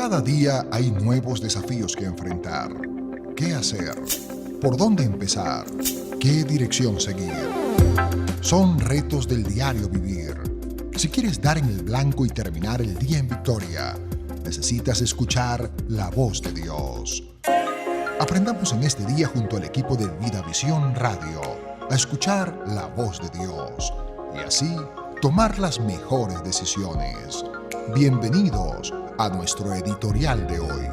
Cada día hay nuevos desafíos que enfrentar. ¿Qué hacer? ¿Por dónde empezar? ¿Qué dirección seguir? Son retos del diario vivir. Si quieres dar en el blanco y terminar el día en victoria, necesitas escuchar la voz de Dios. Aprendamos en este día junto al equipo de Vida Visión Radio a escuchar la voz de Dios y así tomar las mejores decisiones. Bienvenidos a nuestro editorial de hoy.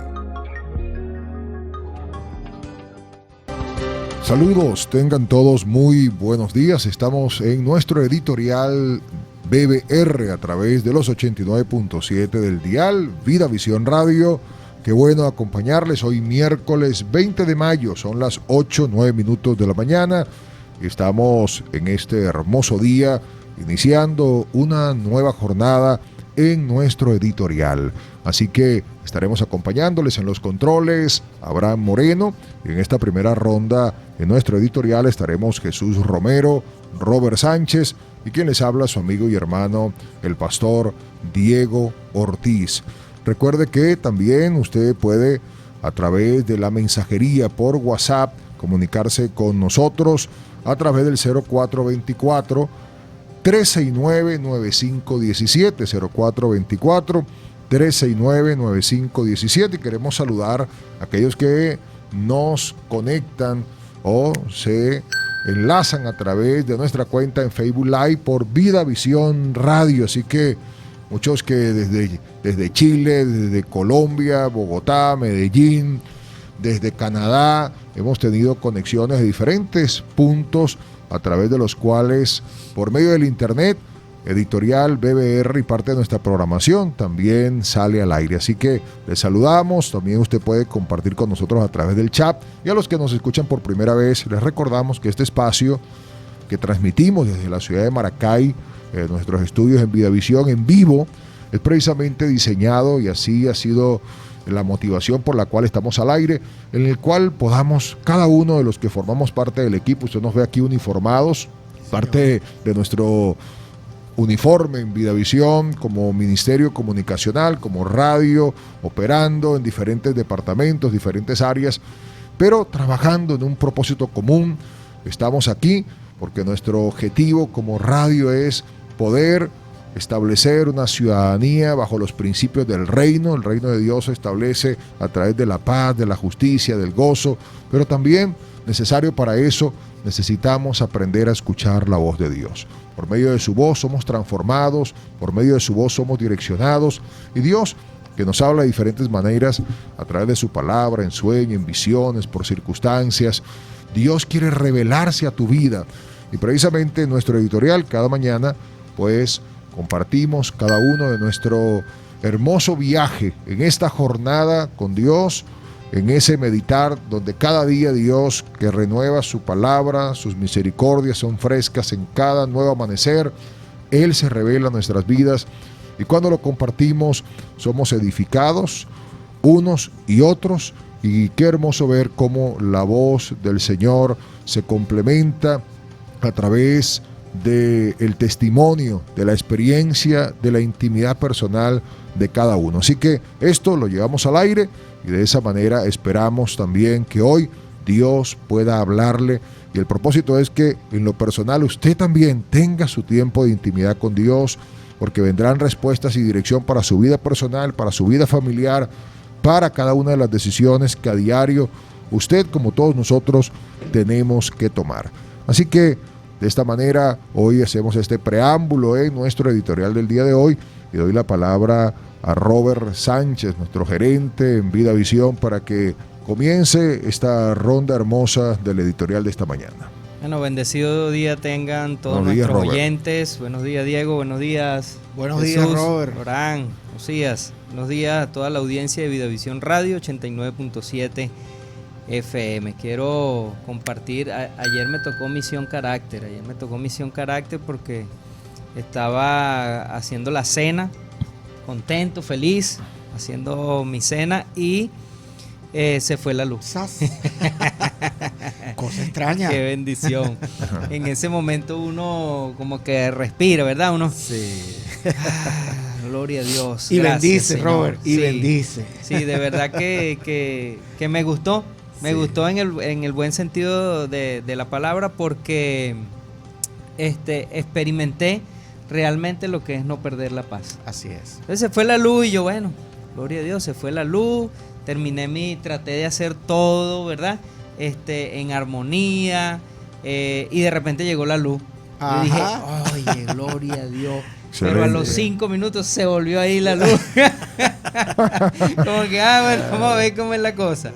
Saludos, tengan todos muy buenos días. Estamos en nuestro editorial BBR a través de los 89.7 del dial Vida Visión Radio. Qué bueno acompañarles hoy miércoles 20 de mayo, son las 8:09 minutos de la mañana. Estamos en este hermoso día iniciando una nueva jornada en nuestro editorial. Así que estaremos acompañándoles en los controles, Abraham Moreno, y en esta primera ronda en nuestro editorial estaremos Jesús Romero, Robert Sánchez y quien les habla su amigo y hermano, el pastor Diego Ortiz. Recuerde que también usted puede, a través de la mensajería por WhatsApp, comunicarse con nosotros a través del 0424-369-9517, 0424-369-9517. Y queremos saludar a aquellos que nos conectan o se enlazan a través de nuestra cuenta en Facebook Live por Vida Visión Radio. Así que muchos que desde Chile, desde Colombia, Bogotá, Medellín, desde Canadá, hemos tenido conexiones de diferentes puntos a través de los cuales, por medio del internet, editorial BBR y parte de nuestra programación también sale al aire. Así que les saludamos. También usted puede compartir con nosotros a través del chat. Y a los que nos escuchan por primera vez, les recordamos que este espacio que transmitimos desde la ciudad de Maracay, nuestros estudios en Vidavisión en vivo, es precisamente diseñado, y así ha sido la motivación por la cual estamos al aire, en el cual podamos, cada uno de los que formamos parte del equipo, usted nos ve aquí uniformados, parte de nuestro uniforme en Vidavisión como ministerio comunicacional, como radio, operando en diferentes departamentos, diferentes áreas, pero trabajando en un propósito común. Estamos aquí porque nuestro objetivo como radio es poder establecer una ciudadanía bajo los principios del reino. El reino de Dios se establece a través de la paz, de la justicia, del gozo, pero también necesario para eso necesitamos aprender a escuchar la voz de Dios. Por medio de su voz somos transformados, por medio de su voz somos direccionados, y Dios, que nos habla de diferentes maneras, a través de su palabra, en sueños, en visiones, por circunstancias, Dios quiere revelarse a tu vida. Y precisamente en nuestro editorial cada mañana, pues compartimos cada uno de nuestro hermoso viaje en esta jornada con Dios, en ese meditar donde cada día Dios que renueva su palabra, sus misericordias son frescas en cada nuevo amanecer. Él se revela en nuestras vidas y cuando lo compartimos somos edificados unos y otros. Y qué hermoso ver cómo la voz del Señor se complementa a través del testimonio, de la experiencia, de la intimidad personal de cada uno. Así que esto lo llevamos al aire y de esa manera esperamos también que hoy Dios pueda hablarle, y el propósito es que en lo personal usted también tenga su tiempo de intimidad con Dios, porque vendrán respuestas y dirección para su vida personal, para su vida familiar, para cada una de las decisiones que a diario usted, como todos nosotros, tenemos que tomar. Así que de esta manera hoy hacemos este preámbulo en nuestro editorial del día de hoy y doy la palabra a Robert Sánchez, nuestro gerente en Vida Visión, para que comience esta ronda hermosa del editorial de esta mañana. Bueno, bendecido día tengan todos nuestros oyentes. Buenos días, Diego. Buenos días. Buenos días, Robert. Orán, Osías. Buenos días a toda la audiencia de Vidavisión Radio 89.7 FM. Quiero compartir, ayer me tocó Misión Carácter. Porque estaba haciendo la cena, contento, feliz, haciendo mi cena y se fue la luz. Cosa extraña. Qué bendición. En ese momento uno como que respira, ¿verdad? Uno sí. gloria a Dios. Y Gracias, bendice, Señor. Robert, y Sí, bendice. Sí, de verdad que me gustó. Me gustó en el buen sentido de la palabra, porque experimenté realmente lo que es no perder la paz. Así es. Entonces se fue la luz y yo, bueno, gloria a Dios, se fue la luz, traté de hacer todo, ¿verdad? En armonía, y de repente llegó la luz. Ajá. Y dije, oye, gloria a Dios. Excelente. Pero a los 5 minutos se volvió ahí la luz. Como que, bueno, vamos a ver cómo es la cosa.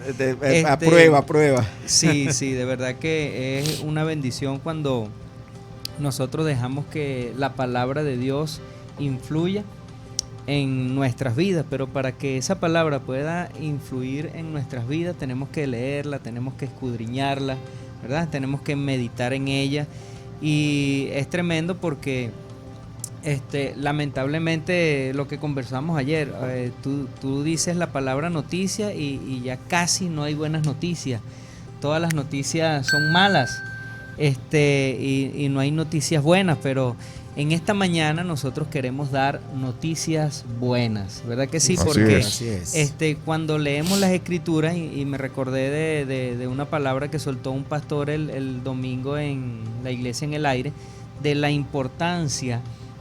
Prueba. Sí, de verdad que es una bendición cuando nosotros dejamos que la palabra de Dios influya en nuestras vidas, pero para que esa palabra pueda influir en nuestras vidas tenemos que leerla, tenemos que escudriñarla, ¿verdad? Tenemos que meditar en ella, y es tremendo porque lamentablemente lo que conversamos ayer, tú dices la palabra noticia y ya casi no hay buenas noticias. Todas las noticias son malas, y no hay noticias buenas, pero en esta mañana nosotros queremos dar noticias buenas, ¿verdad que sí? Así Porque es. cuando leemos las escrituras, y me recordé de una palabra que soltó un pastor el domingo en la iglesia en el aire, de la importancia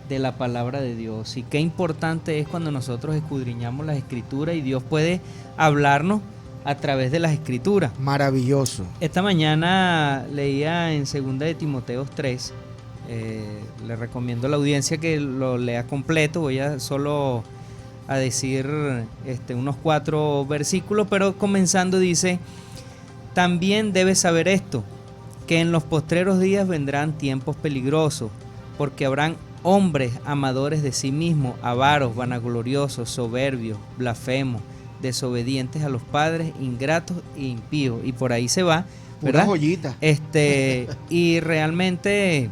de la palabra de Dios, y qué importante es cuando nosotros escudriñamos las escrituras y Dios puede hablarnos a través de las escrituras. Maravilloso. Esta mañana leía en 2 de Timoteo 3, le recomiendo a la audiencia que lo lea completo, voy a solo a decir unos 4 versículos, pero comenzando dice: también debes saber esto, que en los postreros días vendrán tiempos peligrosos, porque habrán hombres amadores de sí mismos, avaros, vanagloriosos, soberbios, blasfemos, desobedientes a los padres, ingratos e impíos. Y por ahí se va, ¿verdad? Una joyita. Y realmente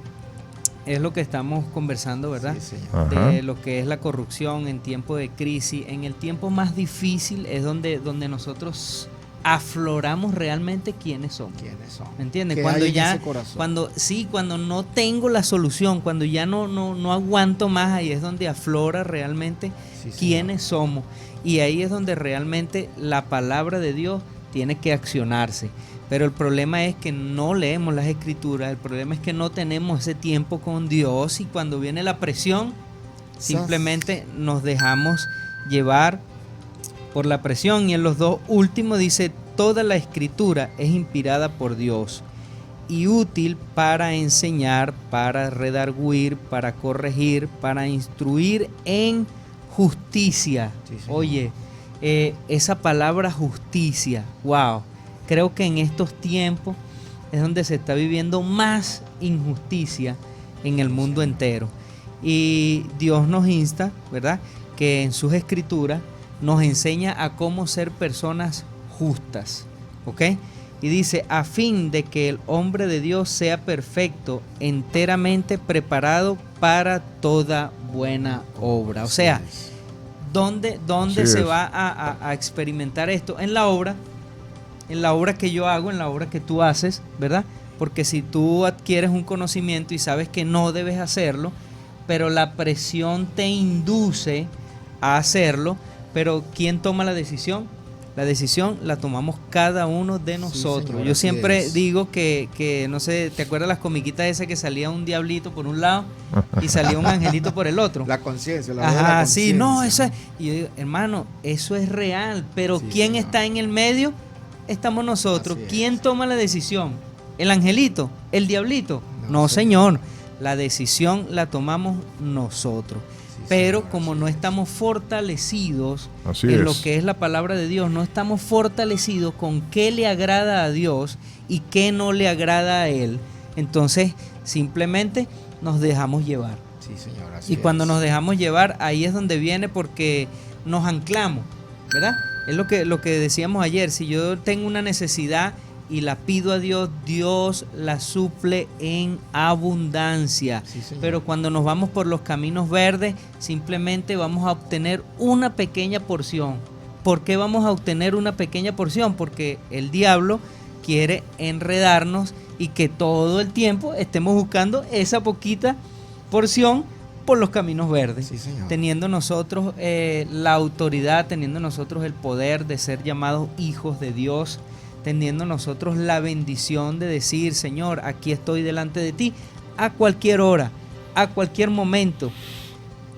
es lo que estamos conversando, ¿verdad? Sí, señor. De lo que es la corrupción en tiempo de crisis. En el tiempo más difícil es donde nosotros afloramos realmente quiénes somos. ¿Me entiendes? Cuando ya, cuando no tengo la solución, cuando ya no aguanto más, ahí es donde aflora realmente quiénes somos. Y ahí es donde realmente la palabra de Dios tiene que accionarse. Pero el problema es que no leemos las escrituras, el problema es que no tenemos ese tiempo con Dios, y cuando viene la presión, simplemente nos dejamos llevar por la presión. Y en los 2 últimos dice: toda la escritura es inspirada por Dios y útil para enseñar, para redarguir, para corregir, para instruir en justicia. Oye, esa palabra justicia, wow, creo que en estos tiempos es donde se está viviendo más injusticia en el mundo entero, y Dios nos insta, ¿verdad?, que en sus escrituras nos enseña a cómo ser personas justas, ¿ok? Y dice: a fin de que el hombre de Dios sea perfecto, enteramente preparado para toda buena obra. O sea, ¿dónde se va a experimentar esto? En la obra que yo hago, en la obra que tú haces, ¿verdad? Porque si tú adquieres un conocimiento y sabes que no debes hacerlo, pero la presión te induce a hacerlo, pero ¿quién toma la decisión? La decisión la tomamos cada uno de nosotros. Señor, yo siempre digo que, no sé, ¿te acuerdas las comiquitas esas que salía un diablito por un lado y salía un angelito por el otro? La conciencia, la Ajá, sí, conciencia. no, eso es. Y yo digo, hermano, eso es real, pero ¿quién está en el medio? Estamos nosotros. ¿Quién toma la decisión? ¿El angelito? ¿El diablito? No, señor. La decisión la tomamos nosotros. Pero como no estamos fortalecidos en lo que es la palabra de Dios, no estamos fortalecidos con qué le agrada a Dios y qué no le agrada a Él, entonces simplemente nos dejamos llevar. Sí, señor, y cuando nos dejamos llevar, ahí es donde viene, porque nos anclamos, ¿verdad? Es lo que decíamos ayer. Si yo tengo una necesidad y la pido a Dios, Dios la suple en abundancia. Pero cuando nos vamos por los caminos verdes, simplemente vamos a obtener una pequeña porción. ¿Por qué vamos a obtener una pequeña porción? Porque el diablo quiere enredarnos y que todo el tiempo estemos buscando esa poquita porción por los caminos verdes, Sí, señor. teniendo nosotros la autoridad, teniendo nosotros el poder de ser llamados hijos de Dios, teniendo nosotros la bendición de decir, Señor, aquí estoy delante de ti, a cualquier hora, a cualquier momento,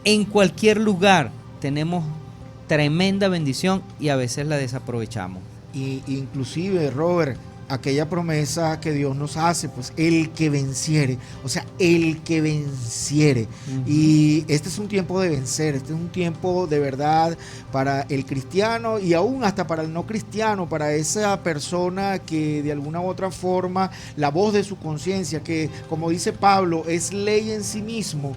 en cualquier lugar, tenemos tremenda bendición y a veces la desaprovechamos. Y inclusive, Robert, aquella promesa que Dios nos hace, pues el que venciere, o sea, el que venciere. Y este es un tiempo de vencer, este es un tiempo de verdad para el cristiano y aún hasta para el no cristiano, para esa persona que de alguna u otra forma, la voz de su conciencia, que como dice Pablo, es ley en sí mismo,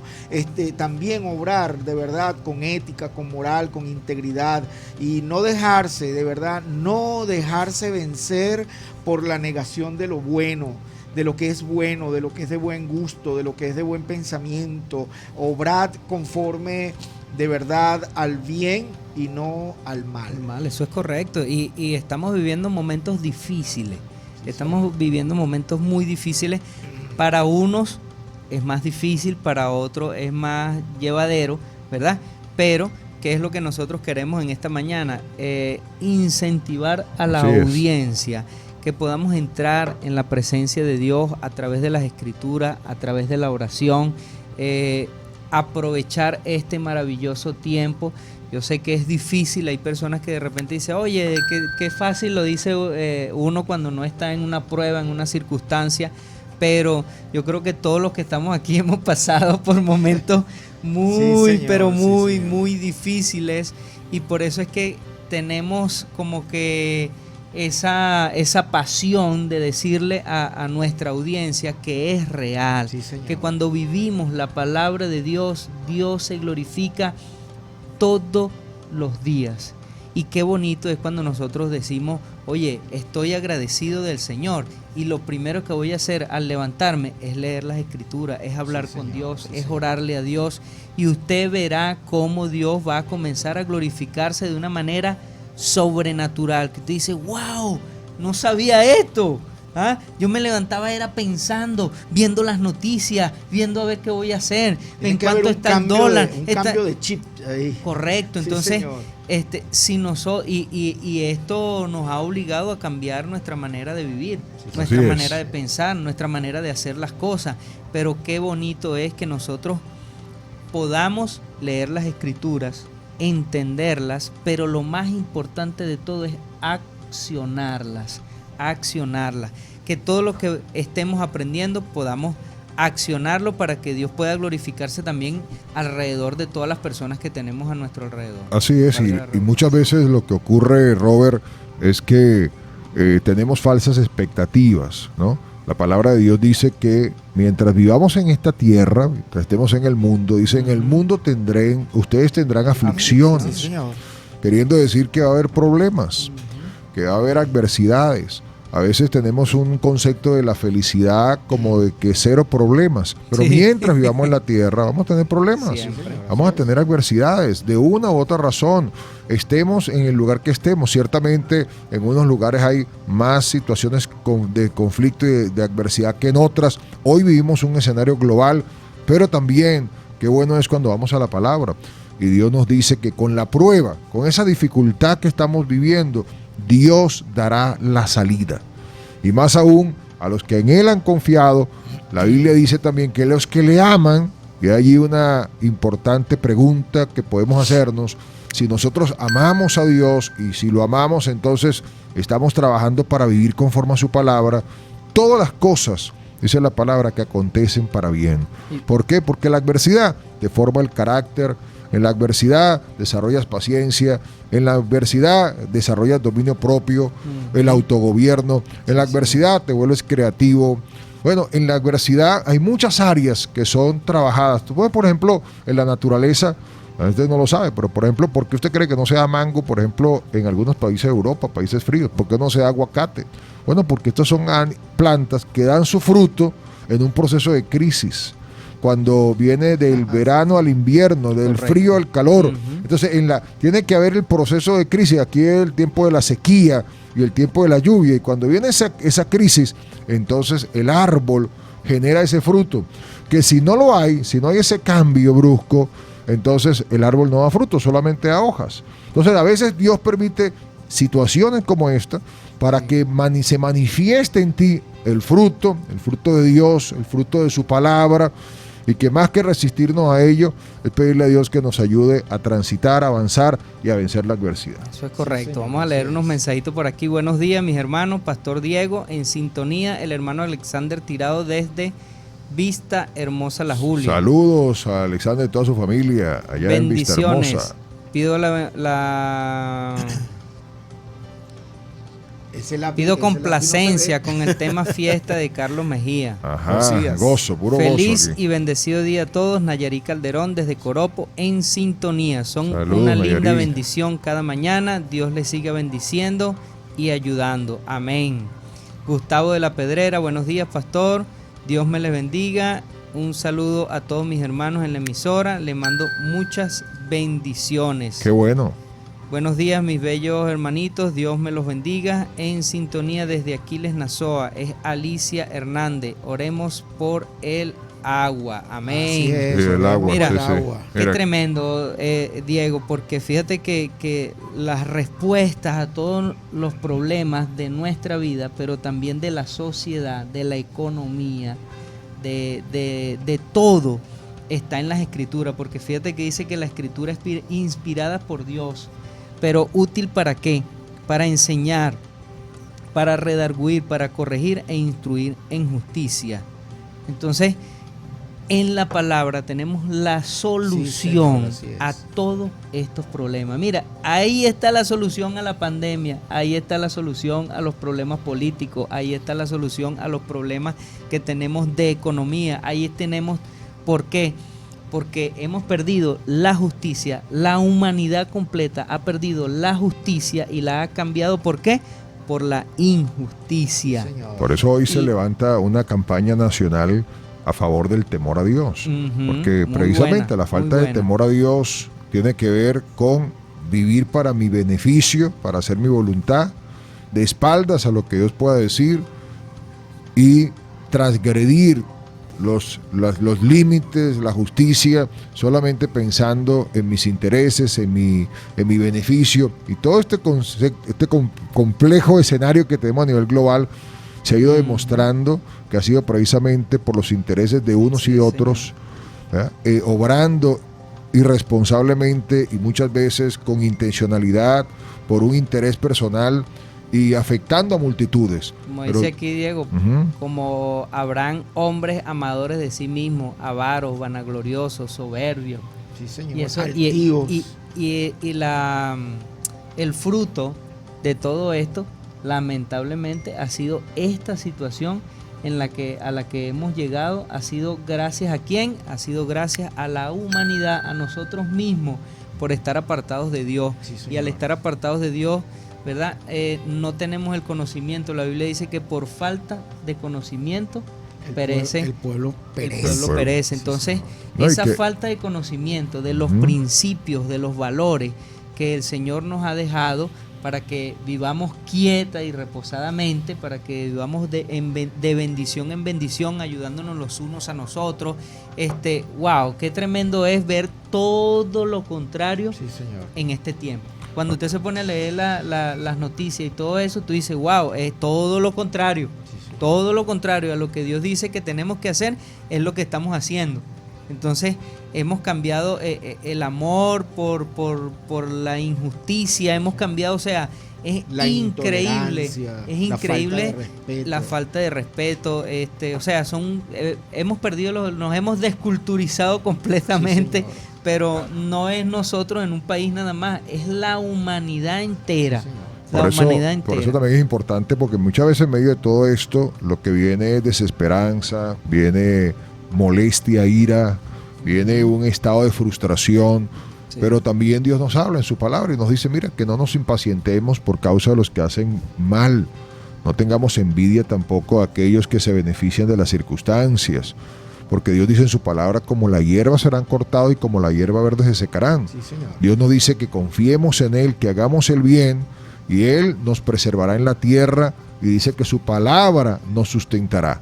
también obrar de verdad con ética, con moral, con integridad y no dejarse, de verdad, no dejarse vencer por la negación de lo bueno, de lo que es bueno, de lo que es de buen gusto, de lo que es de buen pensamiento. Obrad conforme de verdad al bien y no al mal. Mal, eso es correcto. Y estamos viviendo momentos difíciles. Estamos viviendo momentos muy difíciles. Para unos es más difícil, para otros es más llevadero, ¿verdad? Pero ¿qué es lo que nosotros queremos en esta mañana? Incentivar a la audiencia, que podamos entrar en la presencia de Dios a través de las escrituras, a través de la oración, aprovechar este maravilloso tiempo. Yo sé que es difícil, hay personas que de repente dicen, oye, qué fácil lo dice uno cuando no está en una prueba, en una circunstancia, pero yo creo que todos los que estamos aquí hemos pasado por momentos muy, sí, señor, pero muy, sí, muy difíciles, y por eso es que tenemos como que esa pasión de decirle a nuestra audiencia que es real, sí, que cuando vivimos la palabra de Dios, Dios se glorifica todos los días. Y qué bonito es cuando nosotros decimos, oye, estoy agradecido del Señor, y lo primero que voy a hacer al levantarme es leer las escrituras, es hablar con Dios, es orarle a Dios, y usted verá cómo Dios va a comenzar a glorificarse de una manera sobrenatural, que usted dice, wow, no sabía esto. ¿Ah? Yo me levantaba era pensando, viendo las noticias, viendo a ver qué voy a hacer, en cuánto está el dólar. Un cambio de chip ahí. Correcto, entonces, si y esto nos ha obligado a cambiar nuestra manera de vivir, nuestra manera de pensar, nuestra manera de hacer las cosas. Pero qué bonito es que nosotros podamos leer las escrituras, entenderlas, pero lo más importante de todo es accionarlas, que todo lo que estemos aprendiendo podamos accionarlo para que Dios pueda glorificarse también alrededor de todas las personas que tenemos a nuestro alrededor. Así es, y muchas veces lo que ocurre, Robert, es que tenemos falsas expectativas, ¿no? La palabra de Dios dice que mientras vivamos en esta tierra, mientras estemos en el mundo, dice, en el mundo ustedes tendrán aflicciones, sí, queriendo decir que va a haber problemas, que va a haber adversidades. A veces tenemos un concepto de la felicidad como de que cero problemas, pero mientras vivamos en la tierra vamos a tener problemas, vamos a tener adversidades de una u otra razón, estemos en el lugar que estemos. Ciertamente en unos lugares hay más situaciones de conflicto y de adversidad que en otras. Hoy vivimos un escenario global, pero también qué bueno es cuando vamos a la palabra y Dios nos dice que con la prueba, con esa dificultad que estamos viviendo, Dios dará la salida. Y más aún, a los que en Él han confiado, la Biblia dice también que los que le aman, y hay allí una importante pregunta que podemos hacernos: si nosotros amamos a Dios, y si lo amamos, entonces estamos trabajando para vivir conforme a su palabra, todas las cosas, dice la palabra, que acontecen para bien. ¿Por qué? Porque la adversidad te forma el carácter. En la adversidad desarrollas paciencia, en la adversidad desarrollas dominio propio, el autogobierno, en la adversidad te vuelves creativo. Bueno, en la adversidad hay muchas áreas que son trabajadas. Tú puedes, por ejemplo, en la naturaleza, la gente no lo sabe, pero por ejemplo, ¿por qué usted cree que no se da mango, por ejemplo, en algunos países de Europa, países fríos? ¿Por qué no se da aguacate? Bueno, porque estas son plantas que dan su fruto en un proceso de crisis. Cuando viene del verano al invierno, del frío al calor. Entonces, tiene que haber el proceso de crisis. Aquí es el tiempo de la sequía y el tiempo de la lluvia. Y cuando viene esa crisis, entonces el árbol genera ese fruto. que si no lo hay, si no hay ese cambio brusco, entonces el árbol no da fruto, solamente da hojas. Entonces a veces Dios permite situaciones como esta para que se manifieste en ti el fruto de Dios, el fruto de su palabra, y que más que resistirnos a ello, es pedirle a Dios que nos ayude a transitar, a avanzar y a vencer la adversidad. Eso es correcto. Sí, Vamos a leer unos mensajitos por aquí. Buenos días, mis hermanos. Pastor Diego, en sintonía, el hermano Alexander Tirado desde Vista Hermosa La Julia. Saludos a Alexander y toda su familia allá en Vista Bendiciones. Hermosa. Pido Pido complacencia con el tema fiesta de Carlos Mejía. Ajá, gozo, puro Feliz gozo aquí. y bendecido día a todos. Nayarí Calderón desde Coropo en sintonía. Son Saludos, una linda Nayarí. bendición cada mañana. Dios les siga bendiciendo y ayudando. Amén. Gustavo de la Pedrera, buenos días, pastor. Dios me les bendiga. Un saludo a todos mis hermanos en la emisora. Le mando muchas bendiciones. Qué bueno. Buenos días, mis bellos hermanitos. Dios me los bendiga. En sintonía desde Aquiles, Nazoa. Es Alicia Hernández. Oremos por el agua. Amén. Así es, Sí, el agua. Mira, sí, el sí. agua. Qué Mira, tremendo, Diego, porque fíjate que las respuestas a todos los problemas de nuestra vida, pero también de la sociedad, de la economía, de todo, está en las escrituras, porque fíjate que dice que la escritura es inspirada por Dios, pero útil ¿para qué? Para enseñar, para redarguir, para corregir e instruir en justicia. Entonces, en la palabra tenemos la solución Sí, señor, a así es. todos estos problemas. Mira, ahí está la solución a la pandemia, ahí está la solución a los problemas políticos, ahí está la solución a los problemas que tenemos de economía, ahí tenemos, ¿por qué? Porque hemos perdido la justicia, la humanidad completa ha perdido la justicia y la ha cambiado, ¿por qué? Por la injusticia. Señor. por eso hoy se Y- levanta una campaña nacional a favor del temor a Dios. Ujú, Porque muy precisamente buena, la falta muy de buena. temor a Dios tiene que ver con vivir para mi beneficio, para hacer mi voluntad, de espaldas a lo que Dios pueda decir y transgredir los límites, la justicia, solamente pensando en mis intereses, en mi beneficio. Y todo este complejo escenario que tenemos a nivel global se ha ido demostrando que ha sido precisamente por los intereses de unos Sí, y otros, obrando irresponsablemente y muchas veces con intencionalidad, por un interés personal y afectando a multitudes. Como Pero- dice aquí Diego, Ujú. como habrán hombres amadores de sí mismos, avaros, vanagloriosos, soberbios. Sí, señor. Y eso, Altivos. el fruto de todo esto, lamentablemente, ha sido esta situación a la que hemos llegado. Ha sido gracias a quién, ha sido gracias a la humanidad, a nosotros mismos, por estar apartados de Dios. Sí, señor. Y al estar apartados de Dios, ¿verdad? No tenemos el conocimiento. La Biblia dice que por falta de conocimiento perece El pueblo perece. el pueblo pueblo. perece. Sí, Entonces, señor. No, y esa que- falta de conocimiento de los Ujú. principios, de los valores que el Señor nos ha dejado para que vivamos quieta y reposadamente, para que vivamos de bendición en bendición, ayudándonos los unos a nosotros. Wow, qué tremendo es ver todo lo contrario Sí, señor. en este tiempo. Cuando usted se pone a leer las noticias y todo eso, tú dices, wow, es todo lo contrario. Sí, sí. Todo lo contrario a lo que Dios dice que tenemos que hacer es lo que estamos haciendo. Entonces hemos cambiado el amor por la injusticia, hemos cambiado, o sea, es La increíble, intolerancia, es la falta de increíble respeto. la falta de respeto, o sea, hemos perdido, nos hemos desculturizado completamente, Sí, señor. pero no es nosotros en un país nada más, es la humanidad entera. Sí, señor. La Por eso, humanidad entera. por eso también es importante, porque muchas veces en medio de todo esto lo que viene es desesperanza, viene molestia, ira, viene un estado de frustración, Sí. pero también Dios nos habla en su palabra y nos dice, mira, que no nos impacientemos por causa de los que hacen mal, no tengamos envidia tampoco a aquellos que se benefician de las circunstancias, porque Dios dice en su palabra, como la hierba serán cortados y como la hierba verde se secarán. Sí, señor. Dios nos dice que confiemos en Él, que hagamos el bien y Él nos preservará en la tierra y dice que su palabra nos sustentará.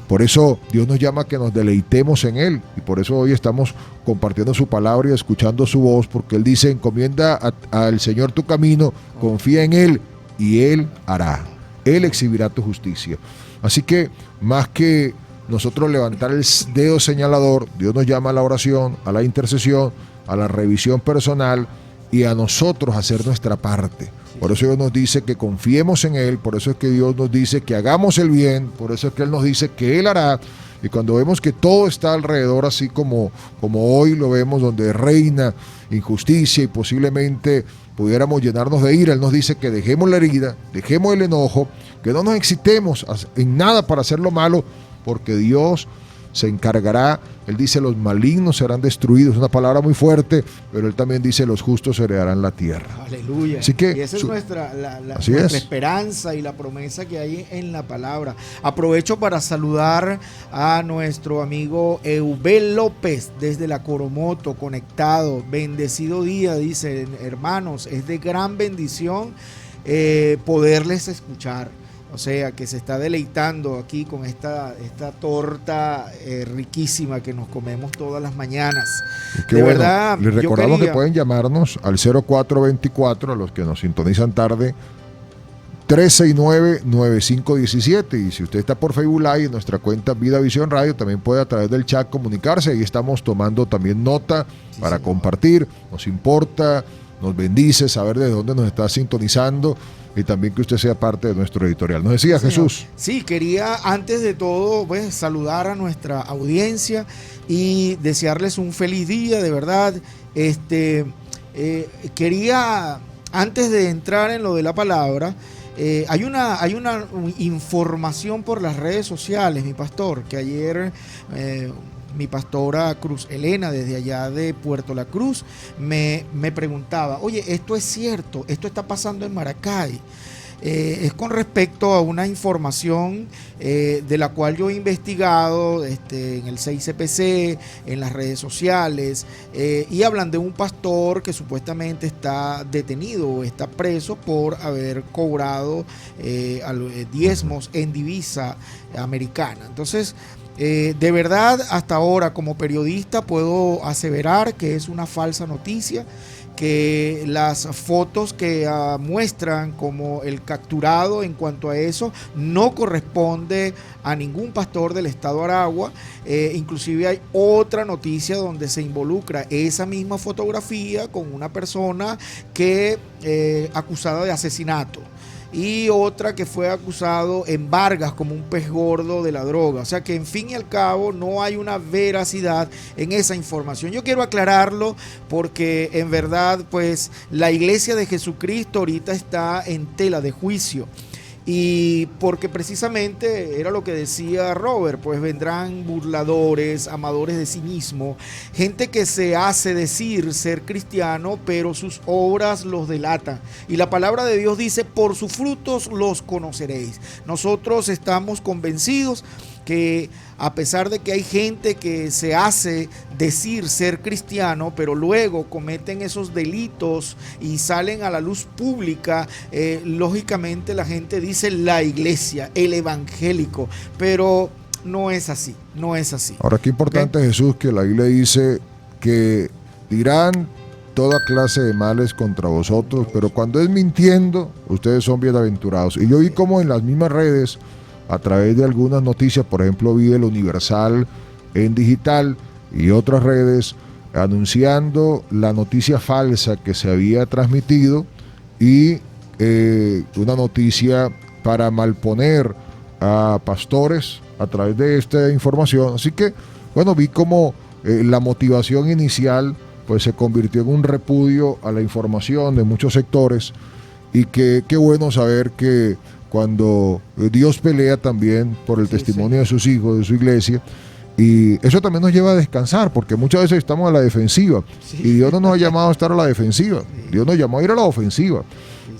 Por eso Dios nos llama a que nos deleitemos en Él, y por eso hoy estamos compartiendo su palabra y escuchando su voz, porque Él dice: encomienda al Señor tu camino, confía en Él y Él hará. Él exhibirá tu justicia. Así que más que nosotros levantar el dedo señalador, Dios nos llama a la oración, a la intercesión, a la revisión personal y a nosotros hacer nuestra parte. Por eso Dios nos dice que confiemos en Él, por eso es que Dios nos dice que hagamos el bien, por eso es que Él nos dice que Él hará. Y cuando vemos que todo está alrededor, así como hoy lo vemos, donde reina injusticia y posiblemente pudiéramos llenarnos de ira, Él nos dice que dejemos la herida, dejemos el enojo, que no nos excitemos en nada para hacer lo malo, porque Dios se encargará. Él dice: los malignos serán destruidos, una palabra muy fuerte, pero Él también dice: los justos heredarán la tierra. Aleluya. Así que, y esa es nuestra nuestra esperanza y la promesa que hay en la palabra. Aprovecho para saludar a nuestro amigo Eubel López desde la Coromoto, conectado. Bendecido día, dice: hermanos, es de gran bendición poderles escuchar. O sea, que se está deleitando aquí con esta torta riquísima que nos comemos todas las mañanas. De bueno, verdad, les recordamos que pueden llamarnos al 0424, a los que nos sintonizan tarde, 369-9517. Y si usted está por Facebook Live, en nuestra cuenta Vida Visión Radio, también puede a través del chat comunicarse. Ahí estamos tomando también nota para compartir. Nos importa, nos bendice saber de dónde nos está sintonizando, y también que usted sea parte de nuestro editorial. ¿Nos decía, Jesús? Sí, quería antes de todo pues saludar a nuestra audiencia y desearles un feliz día, de verdad. Quería, antes de entrar en lo de la palabra, hay una información por las redes sociales, mi pastor, que ayer mi pastora Cruz Elena, desde allá de Puerto La Cruz, me preguntaba: oye, ¿esto es cierto? ¿Esto está pasando en Maracay? Es con respecto a una información de la cual yo he investigado en el 6CPC, en las redes sociales, y hablan de un pastor que supuestamente está detenido o está preso por haber cobrado diezmos en divisa americana. Entonces, de verdad, hasta ahora como periodista puedo aseverar que es una falsa noticia, que las fotos que muestran como el capturado en cuanto a eso no corresponde a ningún pastor del estado Aragua. Inclusive hay otra noticia donde se involucra esa misma fotografía con una persona que acusada de asesinato, y otra que fue acusado en Vargas como un pez gordo de la droga. O sea que, en fin y al cabo, no hay una veracidad en esa información. Yo quiero aclararlo porque en verdad pues la Iglesia de Jesucristo ahorita está en tela de juicio. Y porque precisamente era lo que decía Robert, pues vendrán burladores, amadores de sí mismo, gente que se hace decir ser cristiano, pero sus obras los delatan. Y la palabra de Dios dice: por sus frutos los conoceréis. Nosotros estamos convencidos que a pesar de que hay gente que se hace decir ser cristiano, pero luego cometen esos delitos y salen a la luz pública, lógicamente la gente dice la iglesia, el evangélico, pero no es así, no es así. Ahora, qué importante, ¿okay? Jesús, que la Biblia dice que dirán toda clase de males contra vosotros, pero cuando es mintiendo, ustedes son bienaventurados. Y yo vi como en las mismas redes, a través de algunas noticias, por ejemplo, vi el Universal en digital y otras redes anunciando la noticia falsa que se había transmitido, y una noticia para malponer a pastores a través de esta información. Así que, bueno, vi como la motivación inicial pues se convirtió en un repudio a la información de muchos sectores, y que qué bueno saber que cuando Dios pelea también por el testimonio de sus hijos, de su iglesia, y eso también nos lleva a descansar, porque muchas veces estamos a la defensiva, y Dios no nos ha llamado a estar a la defensiva, Dios nos llamó a ir a la ofensiva,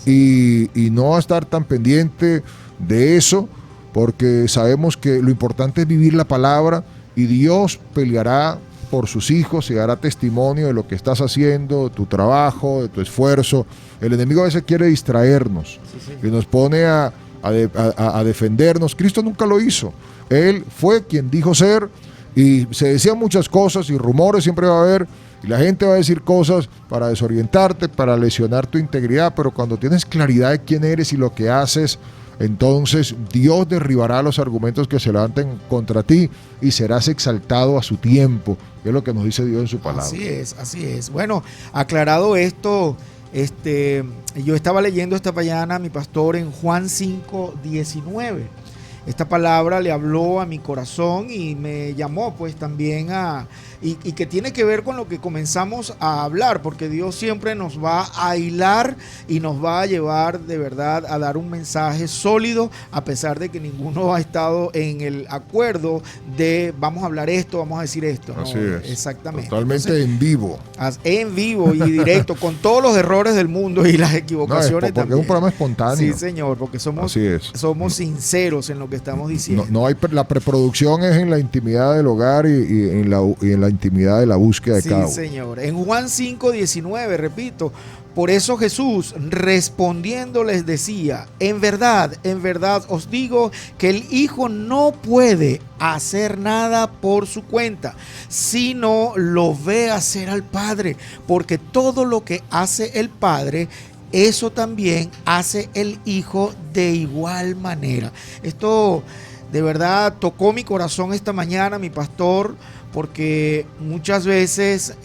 y no a estar tan pendiente de eso, porque sabemos que lo importante es vivir la palabra, y Dios peleará por sus hijos y dará testimonio de lo que estás haciendo, de tu trabajo, de tu esfuerzo. El enemigo a veces quiere distraernos y nos pone a a defendernos. Cristo nunca lo hizo. Él fue quien dijo ser, y se decían muchas cosas y rumores siempre va a haber, y la gente va a decir cosas para desorientarte, para lesionar tu integridad, pero cuando tienes claridad de quién eres y lo que haces, entonces Dios derribará los argumentos que se levanten contra ti y serás exaltado a su tiempo, que es lo que nos dice Dios en su palabra. Así es. Bueno, aclarado esto, yo estaba leyendo esta mañana, mi pastor, en Juan 5:19. Esta palabra le habló a mi corazón y me llamó pues también y que tiene que ver con lo que comenzamos a hablar, porque Dios siempre nos va a hilar y nos va a llevar de verdad a dar un mensaje sólido, a pesar de que ninguno ha estado en el acuerdo de vamos a hablar esto, vamos a decir esto. Así ¿no? es. Exactamente. Totalmente Entonces, en vivo. en vivo y directo, con todos los errores del mundo y las equivocaciones porque también. es un programa espontáneo. Sí, señor, porque somos sinceros en lo que estamos diciendo. No hay la preproducción, es en la intimidad del hogar y en la intimidad de la búsqueda de cada uno. Sí, señor. En Juan 5:19, repito, por eso Jesús respondiendo les decía, en verdad os digo que el Hijo no puede hacer nada por su cuenta, sino lo ve hacer al Padre, porque todo lo que hace el Padre, eso también hace el Hijo de igual manera. Esto de verdad tocó mi corazón esta mañana, mi pastor, porque muchas veces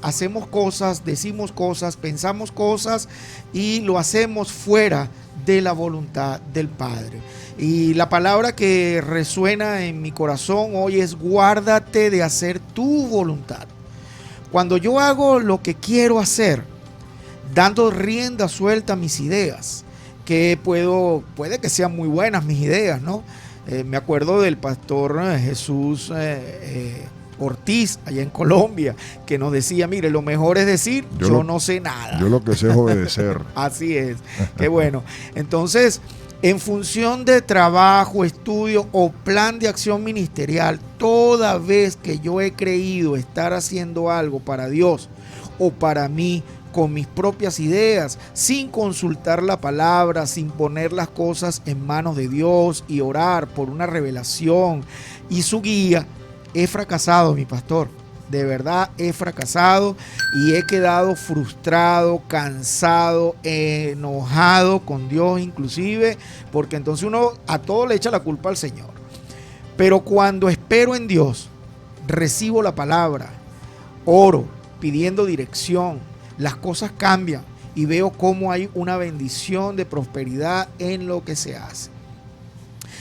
hacemos cosas, decimos cosas, pensamos cosas y lo hacemos fuera de la voluntad del Padre. Y la palabra que resuena en mi corazón hoy es: guárdate de hacer tu voluntad. Cuando yo hago lo que quiero hacer, dando rienda suelta a mis ideas, que puede que sean muy buenas mis ideas, ¿no? Me acuerdo del pastor Jesús Ortiz, allá en Colombia, que nos decía, mire, lo mejor es decir, yo no sé nada. Yo lo que sé es obedecer. Así es, qué bueno. Entonces, en función de trabajo, estudio o plan de acción ministerial, toda vez que yo he creído estar haciendo algo para Dios o para mí, con mis propias ideas, sin consultar la palabra, sin poner las cosas en manos de Dios y orar por una revelación y su guía, he fracasado, mi pastor. De verdad he fracasado y he quedado frustrado, cansado, enojado con Dios inclusive, porque entonces uno a todo le echa la culpa al Señor. Pero cuando espero en Dios, recibo la palabra, oro pidiendo dirección, las cosas cambian y veo cómo hay una bendición de prosperidad en lo que se hace.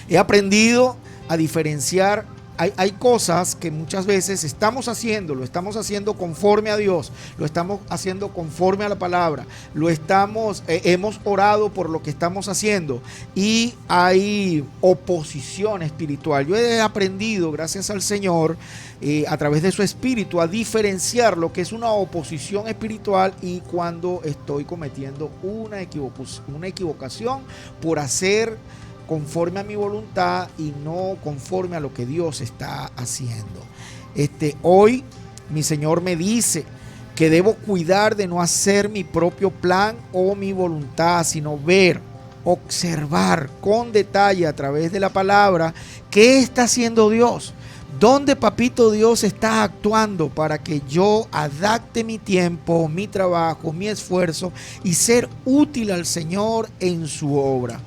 He aprendido a diferenciar. Hay cosas que muchas veces estamos haciendo, lo estamos haciendo conforme a Dios, lo estamos haciendo conforme a la palabra, hemos orado por lo que estamos haciendo y hay oposición espiritual. Yo he aprendido, gracias al Señor, a través de su espíritu, a diferenciar lo que es una oposición espiritual y cuando estoy cometiendo una equivocación por hacer conforme a mi voluntad y no conforme a lo que Dios está haciendo. Hoy mi Señor me dice que debo cuidar de no hacer mi propio plan o mi voluntad, sino ver, observar con detalle a través de la palabra qué está haciendo Dios, dónde papito Dios está actuando para que yo adapte mi tiempo, mi trabajo, mi esfuerzo y ser útil al Señor en su obra.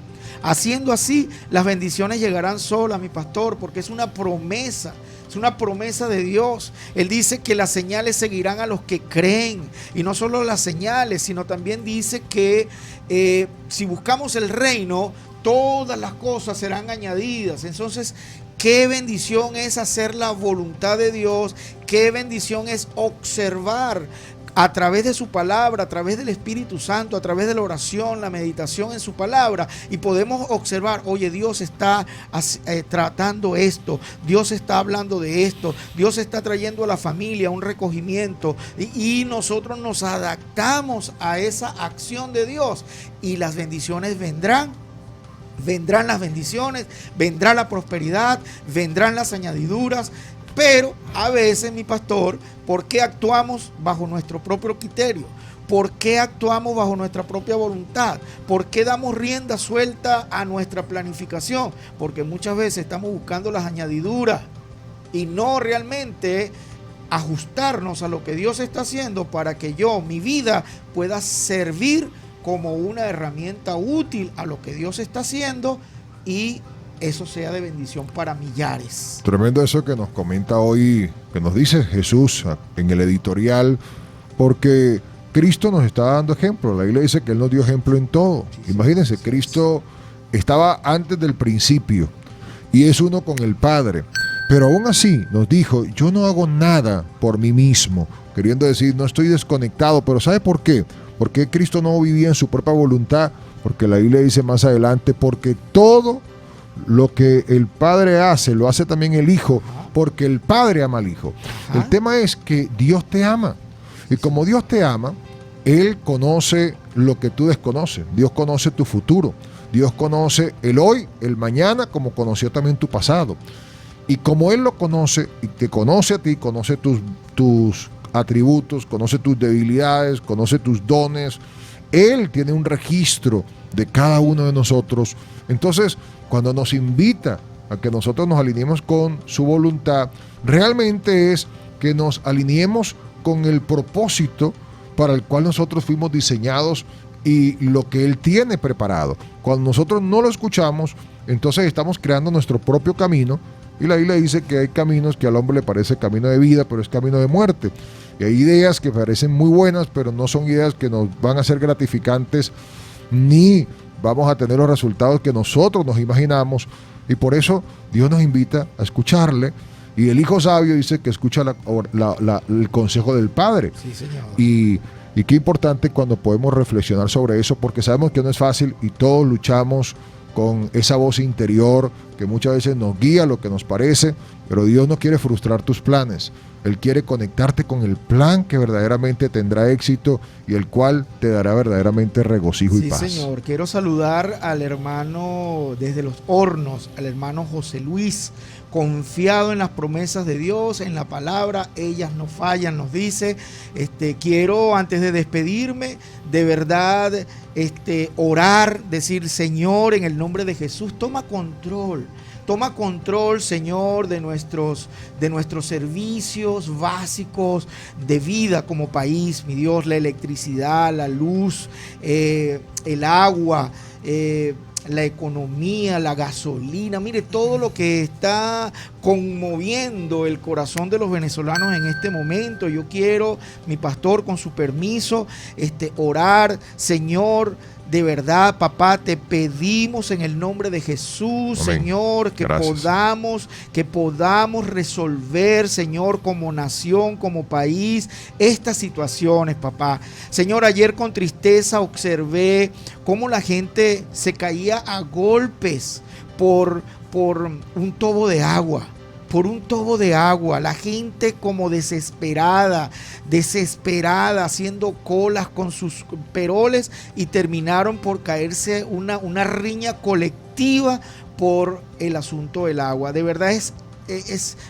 Haciendo así, las bendiciones llegarán solas, mi pastor, porque es una promesa de Dios. Él dice que las señales seguirán a los que creen, y no solo las señales, sino también dice que si buscamos el reino, todas las cosas serán añadidas. Entonces, qué bendición es hacer la voluntad de Dios, qué bendición es observar a través de su palabra, a través del Espíritu Santo, a través de la oración, la meditación en su palabra, y podemos observar, oye, Dios está tratando esto, Dios está hablando de esto, Dios está trayendo a la familia un recogimiento, y nosotros nos adaptamos a esa acción de Dios y las bendiciones vendrán las bendiciones, vendrá la prosperidad, vendrán las añadiduras. Pero a veces, mi pastor, ¿por qué actuamos bajo nuestro propio criterio? ¿Por qué actuamos bajo nuestra propia voluntad? ¿Por qué damos rienda suelta a nuestra planificación? Porque muchas veces estamos buscando las añadiduras y no realmente ajustarnos a lo que Dios está haciendo para que mi vida pueda servir como una herramienta útil a lo que Dios está haciendo y eso sea de bendición para millares. Tremendo eso que nos comenta hoy, que nos dice Jesús en el editorial, porque Cristo nos está dando ejemplo. La Biblia dice que Él nos dio ejemplo en todo. Sí, imagínense, Cristo estaba antes del principio y es uno con el Padre. Pero aún así nos dijo, yo no hago nada por mí mismo, queriendo decir, no estoy desconectado. Pero ¿sabe por qué? Porque Cristo no vivía en su propia voluntad, porque la Biblia dice más adelante, porque todo lo que el Padre hace, lo hace también el Hijo, porque el Padre ama al Hijo. El tema es que Dios te ama. Y como Dios te ama, Él conoce lo que tú desconoces. Dios conoce tu futuro. Dios conoce el hoy, el mañana, como conoció también tu pasado. Y como Él lo conoce, y te conoce a ti, conoce tus atributos, conoce tus debilidades, conoce tus dones, Él tiene un registro de cada uno de nosotros. Entonces, cuando nos invita a que nosotros nos alineemos con su voluntad, realmente es que nos alineemos con el propósito para el cual nosotros fuimos diseñados y lo que Él tiene preparado. Cuando nosotros no lo escuchamos, entonces estamos creando nuestro propio camino, y la Biblia dice que hay caminos que al hombre le parece camino de vida, pero es camino de muerte. Y hay ideas que parecen muy buenas, pero no son ideas que nos van a ser gratificantes, ni vamos a tener los resultados que nosotros nos imaginamos. Y por eso Dios nos invita a escucharle. Y el hijo sabio dice que escucha el consejo del padre. Sí, señor. Y qué importante cuando podemos reflexionar sobre eso, porque sabemos que no es fácil y todos luchamos con esa voz interior que muchas veces nos guía lo que nos parece, pero Dios no quiere frustrar tus planes. Él quiere conectarte con el plan que verdaderamente tendrá éxito y el cual te dará verdaderamente regocijo y paz. Sí, señor. Quiero saludar al hermano desde Los Hornos, al hermano José Luis, confiado en las promesas de Dios, en la palabra, ellas no fallan, nos dice. Quiero, antes de despedirme, de verdad, orar, decir, Señor, en el nombre de Jesús, toma control. Toma control, Señor, de nuestros servicios básicos de vida como país, mi Dios, la electricidad, la luz, el agua, la economía, la gasolina. Mire, todo lo que está conmoviendo el corazón de los venezolanos en este momento. Yo quiero, mi pastor, con su permiso, orar, Señor. De verdad, papá, te pedimos en el nombre de Jesús, amén. Señor, que podamos resolver, Señor, como nación, como país, estas situaciones, papá. Señor, ayer con tristeza observé cómo la gente se caía a golpes por un tobo de agua. Por un tobo de agua, la gente como desesperada, haciendo colas con sus peroles y terminaron por caerse una riña colectiva por el asunto del agua. De verdad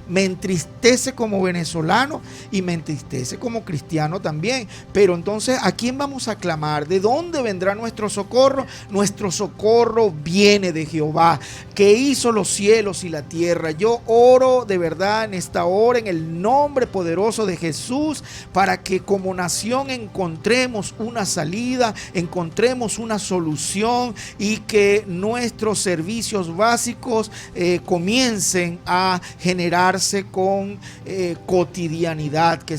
me entristece como venezolano y me entristece como cristiano también. Pero entonces, ¿a quién vamos a clamar? ¿De dónde vendrá nuestro socorro? Nuestro socorro viene de Jehová, que hizo los cielos y la tierra. Yo oro de verdad en esta hora en el nombre poderoso de Jesús para que como nación encontremos una salida, encontremos una solución y que nuestros servicios básicos comiencen a generarse con cotidianidad, que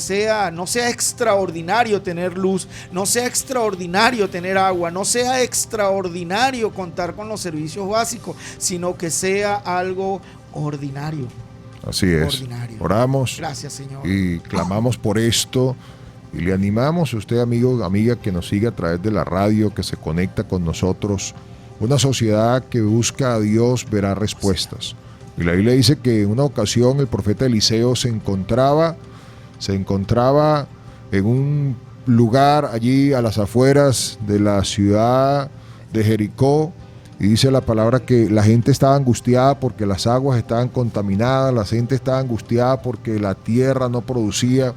no sea extraordinario tener luz, no sea extraordinario tener agua, no sea extraordinario contar con los servicios básicos, sino que sea algo ordinario. Así es. Ordinario. Oramos. Gracias, Señor. Y clamamos por esto. Y le animamos a usted, amigo, amiga, que nos siga a través de la radio, que se conecta con nosotros. Una sociedad que busca a Dios verá respuestas. Y la Biblia dice que en una ocasión el profeta Eliseo se encontraba en un lugar allí a las afueras de la ciudad de Jericó, y dice la palabra que la gente estaba angustiada porque las aguas estaban contaminadas, la gente estaba angustiada porque la tierra no producía.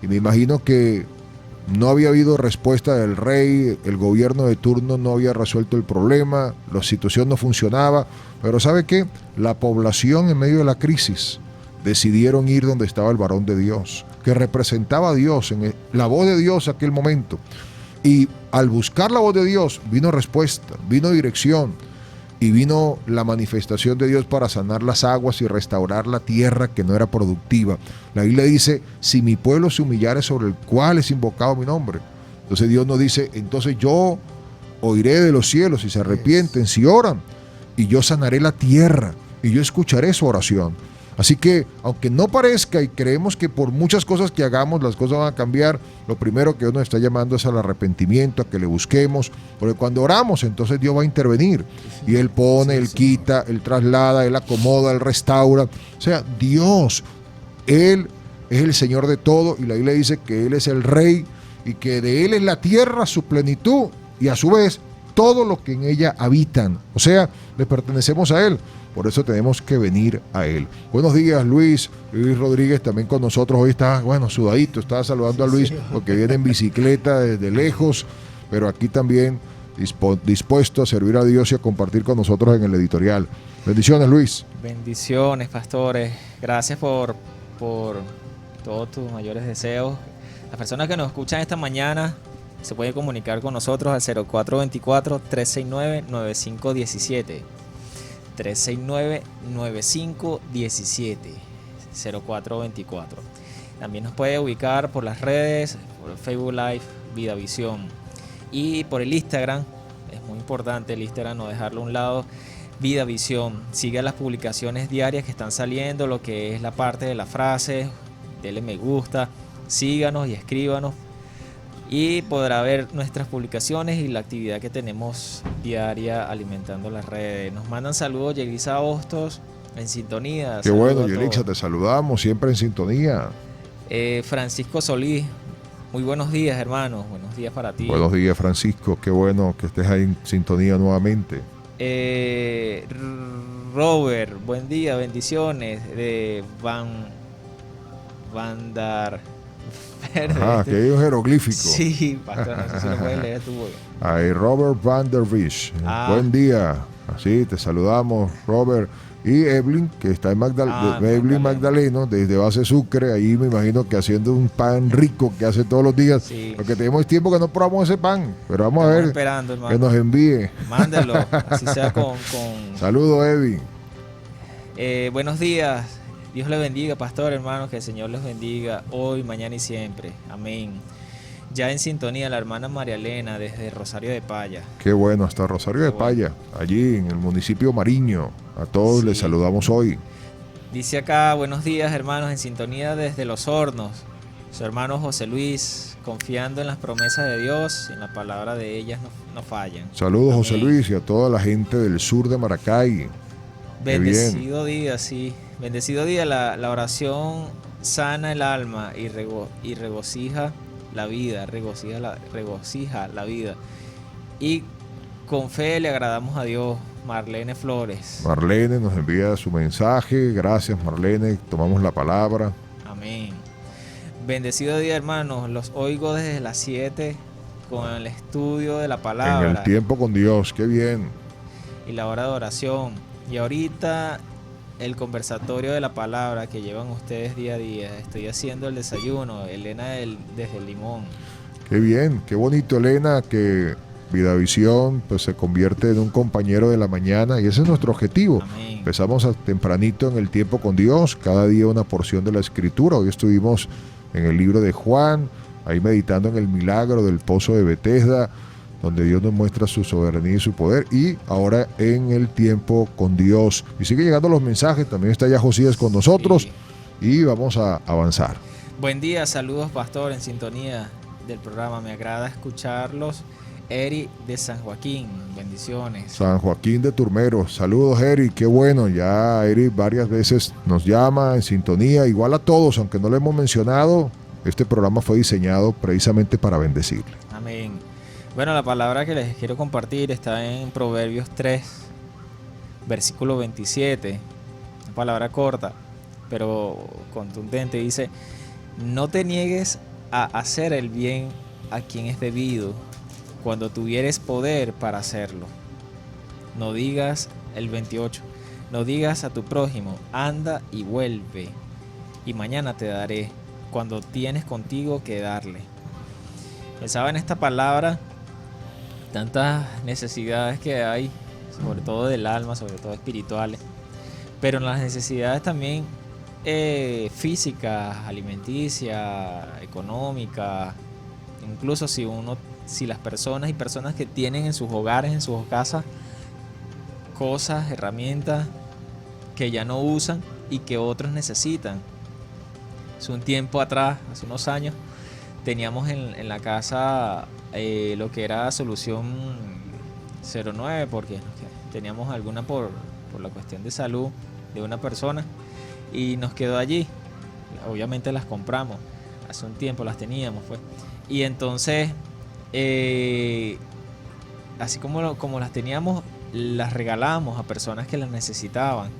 Y me imagino que no había habido respuesta del rey, el gobierno de turno no había resuelto el problema, la situación no funcionaba, pero ¿sabe qué? La población en medio de la crisis decidieron ir donde estaba el varón de Dios, que representaba a Dios, la voz de Dios en aquel momento. Y al buscar la voz de Dios vino respuesta, vino dirección y vino la manifestación de Dios para sanar las aguas y restaurar la tierra que no era productiva. La Biblia dice, si mi pueblo se humillare sobre el cual es invocado mi nombre. Entonces Dios nos dice, entonces yo oiré de los cielos si se arrepienten, si oran, y yo sanaré la tierra y yo escucharé su oración. Así que, aunque no parezca y creemos que por muchas cosas que hagamos las cosas van a cambiar, lo primero que Dios nos está llamando es al arrepentimiento, a que le busquemos, porque cuando oramos entonces Dios va a intervenir y Él pone, Él quita, Él traslada, Él acomoda, Él restaura. O sea, Dios, Él es el Señor de todo y la Biblia dice que Él es el Rey y que de Él es la tierra, su plenitud y a su vez todo lo que en ella habitan. O sea, le pertenecemos a Él. Por eso tenemos que venir a Él. Buenos días, Luis Rodríguez, también con nosotros. Hoy está, sudadito, estaba saludando a Luis porque viene en bicicleta desde lejos, pero aquí también dispuesto a servir a Dios y a compartir con nosotros en el editorial. Bendiciones, Luis. Bendiciones, pastores. Gracias por todos tus mayores deseos. Las personas que nos escuchan esta mañana se pueden comunicar con nosotros al 0424-369-9517. 369-9517 0424. También nos puede ubicar por las redes, por Facebook Live, Vida Visión, y por el Instagram. Es muy importante el Instagram, no dejarlo a un lado. Vida Visión, siga las publicaciones diarias que están saliendo, lo que es la parte de la frase, denle me gusta, síganos y escríbanos. Y podrá ver nuestras publicaciones y la actividad que tenemos diaria alimentando las redes. Nos mandan saludos Yelisa Hostos en sintonía. Qué bueno, Yelisa, te saludamos, siempre en sintonía. Francisco Solís, muy buenos días, hermanos. Buenos días para ti. Buenos días, Francisco. Qué bueno que estés ahí en sintonía nuevamente. Robert, buen día, bendiciones. De Vandar. Ajá, que hay un jeroglífico. Sí, pastor, no sé si lo puedes leer tú. Ahí, Robert Van der Visch. Buen día. Así, te saludamos, Robert. Y Evelyn, que está en Magdaleno, desde Base Sucre. Ahí me imagino que haciendo un pan rico que hace todos los días. Sí. Porque tenemos tiempo que no probamos ese pan. Pero vamos a ver esperando, hermano, que nos envíe. Mándelo, así sea con... Saludos, Evi. Buenos días. Dios les bendiga, pastor, hermanos, que el Señor les bendiga hoy, mañana y siempre. Amén. Ya en sintonía la hermana María Elena desde Rosario de Paya. Qué bueno, hasta Rosario de Paya, allí en el municipio Mariño. A todos les saludamos hoy. Dice acá, buenos días, hermanos, en sintonía desde Los Hornos. Su hermano José Luis, confiando en las promesas de Dios, en la palabra de ellas no fallan. Saludos, Amén. José Luis, y a toda la gente del sur de Maracay. Bendecido día, sí. Bendecido día, la oración sana el alma y regocija la vida, regocija la vida. Y con fe le agradamos a Dios. Marlene Flores. Marlene nos envía su mensaje. Gracias, Marlene. Tomamos la palabra. Amén. Bendecido día, hermanos. Los oigo desde las 7 con el estudio de la palabra. En el tiempo con Dios. Qué bien. Y la hora de oración. Y ahorita el conversatorio de la palabra que llevan ustedes día a día. Estoy haciendo el desayuno. Elena desde el Limón. Qué bien. Qué bonito, Elena, que Vida Visión pues se convierte en un compañero de la mañana y ese es nuestro objetivo. Amén. Empezamos tempranito en el tiempo con Dios, cada día una porción de la Escritura. Hoy estuvimos en el libro de Juan, ahí meditando en el milagro del pozo de Betesda, donde Dios nos muestra su soberanía y su poder, y ahora en el tiempo con Dios. Y sigue llegando los mensajes, también está ya Josías con nosotros, y vamos a avanzar. Buen día, saludos, pastor, en sintonía del programa, me agrada escucharlos. Eri de San Joaquín, bendiciones. San Joaquín de Turmero, saludos, Eri, qué bueno, ya Eri varias veces nos llama en sintonía, igual a todos, aunque no lo hemos mencionado, este programa fue diseñado precisamente para bendecirle. Amén. Bueno, la palabra que les quiero compartir está en Proverbios 3, versículo 27, una palabra corta, pero contundente, dice: no te niegues a hacer el bien a quien es debido, cuando tuvieres poder para hacerlo. No digas, el 28, no digas a tu prójimo, anda y vuelve, y mañana te daré, cuando tienes contigo que darle. Pensaba en esta palabra, tantas necesidades que hay, sobre todo del alma, sobre todo espirituales, pero en las necesidades también físicas, alimenticias, económicas, incluso si las personas y personas que tienen en sus hogares, en sus casas, cosas, herramientas que ya no usan y que otros necesitan. Hace un tiempo atrás, hace unos años, teníamos en la casa lo que era solución 09, porque teníamos alguna por la cuestión de salud de una persona y nos quedó allí. Obviamente las compramos, hace un tiempo las teníamos, pues. Y entonces, así como las teníamos, las regalamos a personas que las necesitaban.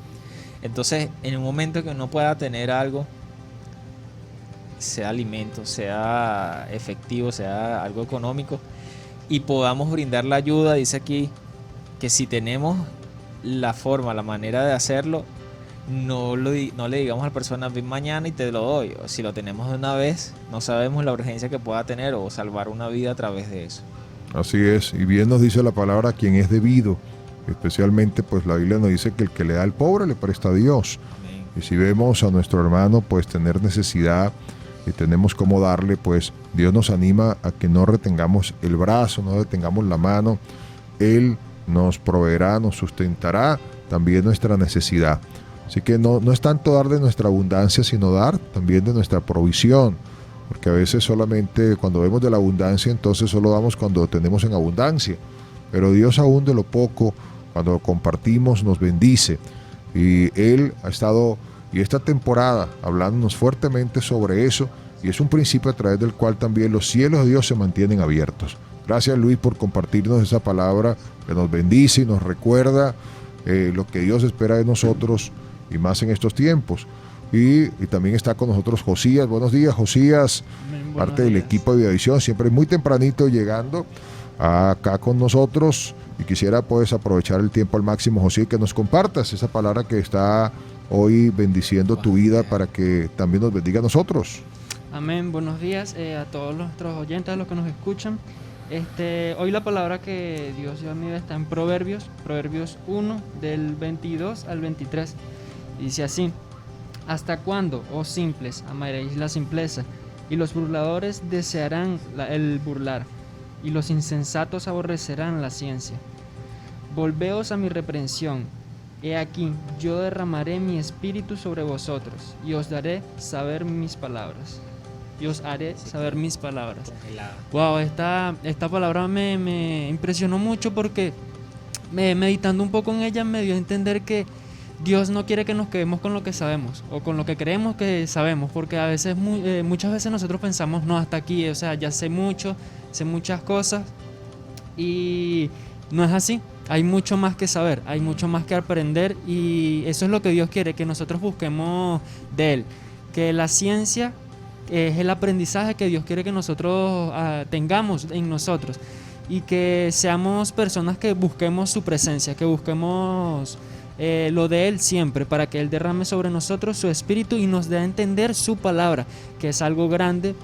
Entonces, en un momento que no pueda tener algo, sea alimento, sea efectivo, sea algo económico, y podamos brindar la ayuda, dice aquí que si tenemos la forma, la manera de hacerlo, no le digamos a la persona ven mañana y te lo doy. O si lo tenemos de una vez, no sabemos la urgencia que pueda tener o salvar una vida a través de eso. Así es, y bien nos dice la palabra a quien es debido. Especialmente pues la Biblia nos dice que el que le da al pobre le presta a Dios. Amén. Y si vemos a nuestro hermano pues tener necesidad y tenemos cómo darle, pues Dios nos anima a que no retengamos el brazo, no retengamos la mano. Él nos proveerá, nos sustentará también nuestra necesidad. Así que no es tanto dar de nuestra abundancia, sino dar también de nuestra provisión. Porque a veces solamente cuando vemos de la abundancia, entonces solo damos cuando tenemos en abundancia. Pero Dios aún de lo poco, cuando lo compartimos, nos bendice. Y Él ha estado, y esta temporada, hablándonos fuertemente sobre eso, y es un principio a través del cual también los cielos de Dios se mantienen abiertos. Gracias, Luis, por compartirnos esa palabra que nos bendice y nos recuerda lo que Dios espera de nosotros, y más en estos tiempos. Y también está con nosotros Josías. Buenos días, Josías, parte del equipo de Vidavisión, siempre muy tempranito llegando acá con nosotros, y quisiera pues aprovechar el tiempo al máximo, José, que nos compartas esa palabra que está hoy bendiciendo tu vida para que también nos bendiga a nosotros. Amén, buenos días a todos nuestros oyentes, a los que nos escuchan. Hoy la palabra que Dios dio a mí está en Proverbios 1, del 22 al 23. Dice así: ¿hasta cuándo, oh simples, amaréis la simpleza? Y los burladores desearán el burlar, y los insensatos aborrecerán la ciencia. Volveos a mi reprensión. He aquí, yo derramaré mi espíritu sobre vosotros, y os daré saber mis palabras. Y os haré saber mis palabras. Wow, esta palabra me impresionó mucho, porque meditando un poco en ella me dio a entender que Dios no quiere que nos quedemos con lo que sabemos o con lo que creemos que sabemos, porque a veces, muchas veces nosotros pensamos, no, hasta aquí, o sea, ya sé mucho, sé muchas cosas, y no es así. Hay mucho más que saber, hay mucho más que aprender, y eso es lo que Dios quiere, que nosotros busquemos de Él, que la ciencia es el aprendizaje que Dios quiere que nosotros tengamos en nosotros, y que seamos personas que busquemos su presencia, que busquemos lo de Él siempre, para que Él derrame sobre nosotros su espíritu y nos dé a entender su palabra, que es algo grande.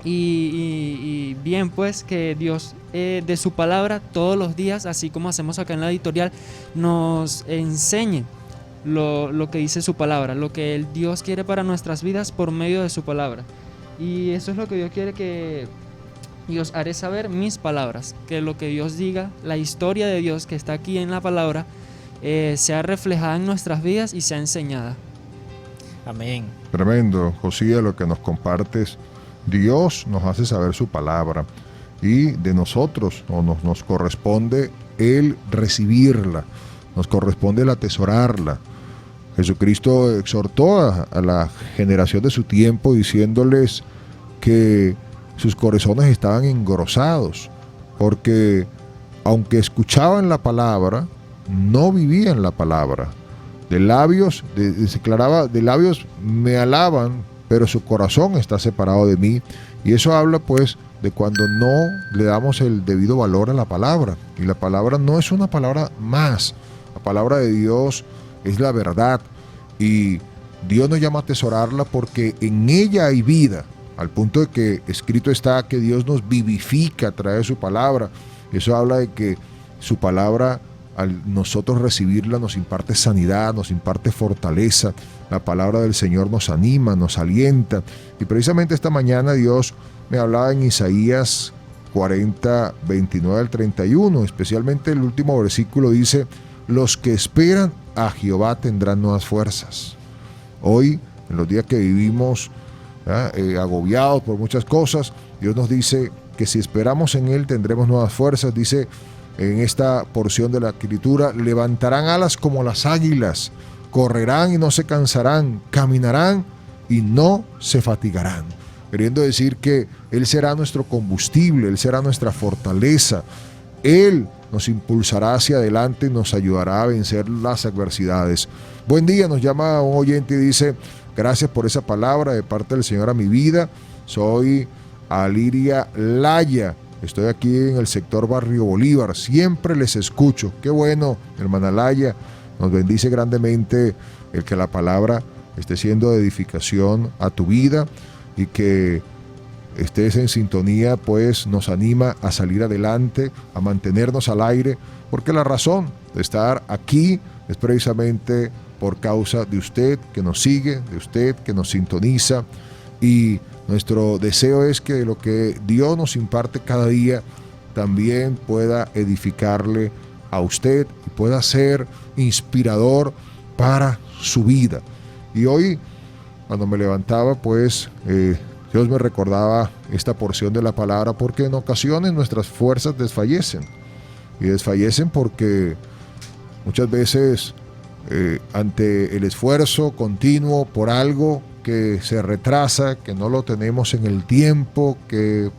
Y bien, pues que Dios de su palabra todos los días, así como hacemos acá en la editorial, nos enseñe lo que dice su palabra, lo que el Dios quiere para nuestras vidas por medio de su palabra. Y eso es lo que Dios quiere, que Dios haré saber mis palabras, que lo que Dios diga, la historia de Dios que está aquí en la palabra, sea reflejada en nuestras vidas y sea enseñada. Amén. Tremendo, Josías, lo que nos compartes. Dios nos hace saber su palabra, y de nosotros nos corresponde el recibirla, nos corresponde el atesorarla. Jesucristo exhortó a la generación de su tiempo diciéndoles que sus corazones estaban engrosados, porque aunque escuchaban la palabra, no vivían la palabra. De labios, declaraba, de labios me alaban, pero su corazón está separado de mí. Y eso habla pues de cuando no le damos el debido valor a la palabra. Y la palabra no es una palabra más. La palabra de Dios es la verdad. Y Dios nos llama a atesorarla porque en ella hay vida. Al punto de que escrito está que Dios nos vivifica a través de su palabra. Eso habla de que su palabra, al nosotros recibirla, nos imparte sanidad, nos imparte fortaleza. La palabra del Señor nos anima, nos alienta. Y precisamente esta mañana Dios me hablaba en Isaías 40, 29 al 31. Especialmente el último versículo dice: los que esperan a Jehová tendrán nuevas fuerzas. Hoy, en los días que vivimos agobiados por muchas cosas, Dios nos dice que si esperamos en Él tendremos nuevas fuerzas. Dice en esta porción de la Escritura: levantarán alas como las águilas, correrán y no se cansarán, caminarán y no se fatigarán. Queriendo decir que Él será nuestro combustible, Él será nuestra fortaleza. Él nos impulsará hacia adelante y nos ayudará a vencer las adversidades. Buen día, nos llama un oyente y dice: gracias por esa palabra de parte del Señor a mi vida. Soy Aliria Laya. Estoy aquí en el sector Barrio Bolívar. Siempre les escucho. Qué bueno, hermana Laya. Nos bendice grandemente el que la palabra esté siendo de edificación a tu vida y que estés en sintonía, pues nos anima a salir adelante, a mantenernos al aire, porque la razón de estar aquí es precisamente por causa de usted que nos sigue, de usted que nos sintoniza, y nuestro deseo es que lo que Dios nos imparte cada día también pueda edificarle a usted y pueda ser inspirador para su vida. Y hoy, cuando me levantaba, pues Dios me recordaba esta porción de la palabra, porque en ocasiones nuestras fuerzas desfallecen. Y desfallecen porque muchas veces ante el esfuerzo continuo por algo que se retrasa, que no lo tenemos en el tiempo, que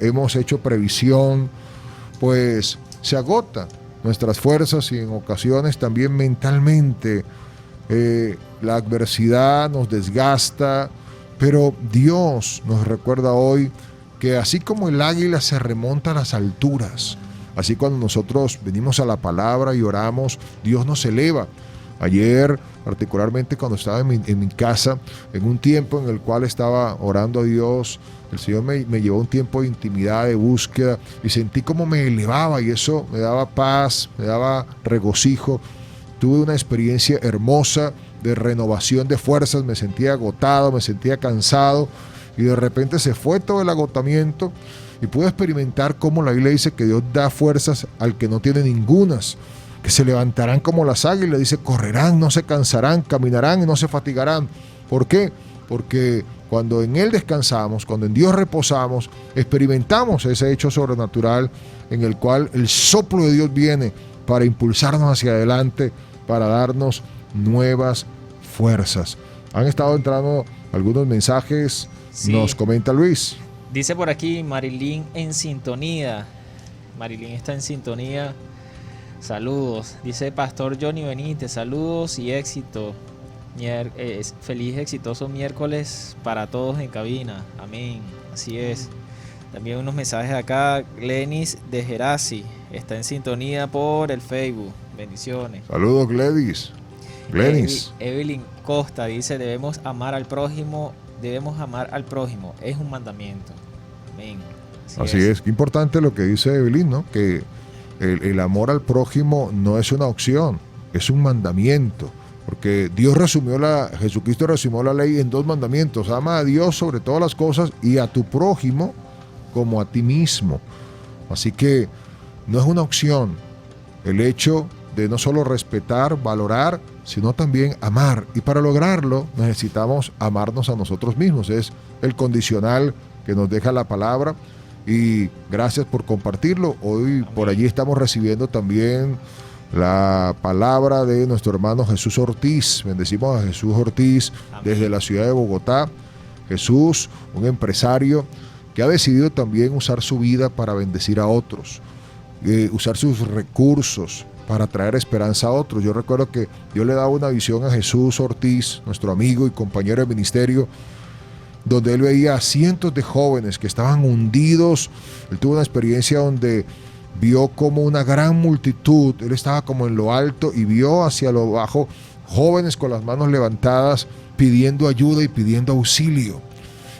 hemos hecho previsión, pues se agotan nuestras fuerzas y en ocasiones también mentalmente la adversidad nos desgasta. Pero Dios nos recuerda hoy que así como el águila se remonta a las alturas, así cuando nosotros venimos a la palabra y oramos, Dios nos eleva. Ayer, particularmente cuando estaba en mi casa, en un tiempo en el cual estaba orando a Dios, el Señor me llevó un tiempo de intimidad, de búsqueda, y sentí como me elevaba, y eso me daba paz, me daba regocijo. Tuve una experiencia hermosa de renovación de fuerzas. Me sentía agotado, me sentía cansado, y de repente se fue todo el agotamiento y pude experimentar cómo la Biblia dice que Dios da fuerzas al que no tiene ningunas, que se levantarán como las águilas. Dice: correrán, no se cansarán, caminarán y no se fatigarán. ¿Por qué? Porque cuando en Él descansamos, cuando en Dios reposamos, experimentamos ese hecho sobrenatural en el cual el soplo de Dios viene para impulsarnos hacia adelante, para darnos nuevas fuerzas. Han estado entrando algunos mensajes, sí. Nos comenta Luis. Dice por aquí Marilyn en sintonía. Marilyn está en sintonía. Saludos. Dice Pastor Johnny Benítez, saludos y éxito. Feliz exitoso miércoles para todos en cabina. Amén. Así es. También unos mensajes acá. Glenis de Gerasi está en sintonía por el Facebook. Bendiciones. Saludos, Glenis. Evelyn Costa dice: debemos amar al prójimo. Es un mandamiento. Amén. Así es. Qué importante lo que dice Evelyn, ¿no? Que el amor al prójimo no es una opción, es un mandamiento. Porque Jesucristo resumió la ley en 2 mandamientos: ama a Dios sobre todas las cosas y a tu prójimo como a ti mismo. Así que no es una opción el hecho de no solo respetar, valorar, sino también amar. Y para lograrlo necesitamos amarnos a nosotros mismos. Es el condicional que nos deja la palabra. Y gracias por compartirlo. Hoy por allí estamos recibiendo también la palabra de nuestro hermano Jesús Ortiz. Bendecimos a Jesús Ortiz desde la ciudad de Bogotá. Jesús, un empresario que ha decidido también usar su vida para bendecir a otros, usar sus recursos para traer esperanza a otros. Yo recuerdo que yo le daba una visión a Jesús Ortiz, nuestro amigo y compañero de ministerio, donde él veía a cientos de jóvenes que estaban hundidos. Él tuvo una experiencia donde vio como una gran multitud, él estaba como en lo alto y vio hacia lo bajo jóvenes con las manos levantadas pidiendo ayuda y pidiendo auxilio.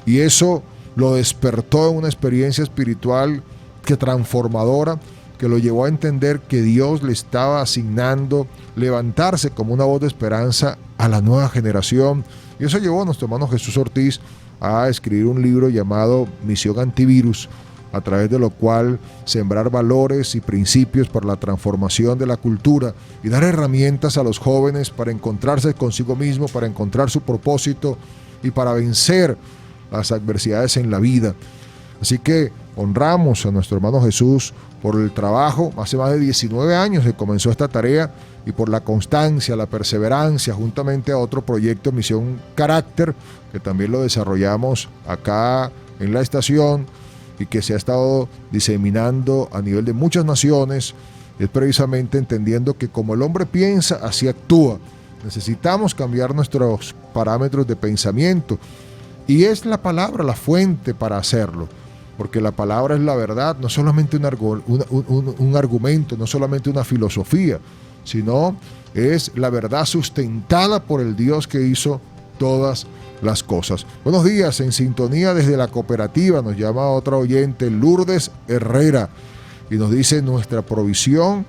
Y eso lo despertó en una experiencia espiritual que transformadora, que lo llevó a entender que Dios le estaba asignando levantarse como una voz de esperanza a la nueva generación. Y eso llevó a nuestro hermano Jesús Ortiz a escribir un libro llamado Misión Antivirus, a través de lo cual sembrar valores y principios para la transformación de la cultura y dar herramientas a los jóvenes para encontrarse consigo mismo, para encontrar su propósito y para vencer las adversidades en la vida. Así que honramos a nuestro hermano Jesús por el trabajo. Hace más de 19 años que comenzó esta tarea, y por la constancia, la perseverancia, juntamente a otro proyecto, Misión Carácter, que también lo desarrollamos acá en la estación y que se ha estado diseminando a nivel de muchas naciones. Es precisamente entendiendo que como el hombre piensa, así actúa. Necesitamos cambiar nuestros parámetros de pensamiento, y es la palabra la fuente para hacerlo, porque la palabra es la verdad, no solamente un argumento, no solamente una filosofía, sino es la verdad sustentada por el Dios que hizo todas las cosas. Buenos días, en sintonía desde la cooperativa, nos llama otra oyente, Lourdes Herrera, y nos dice: nuestra provisión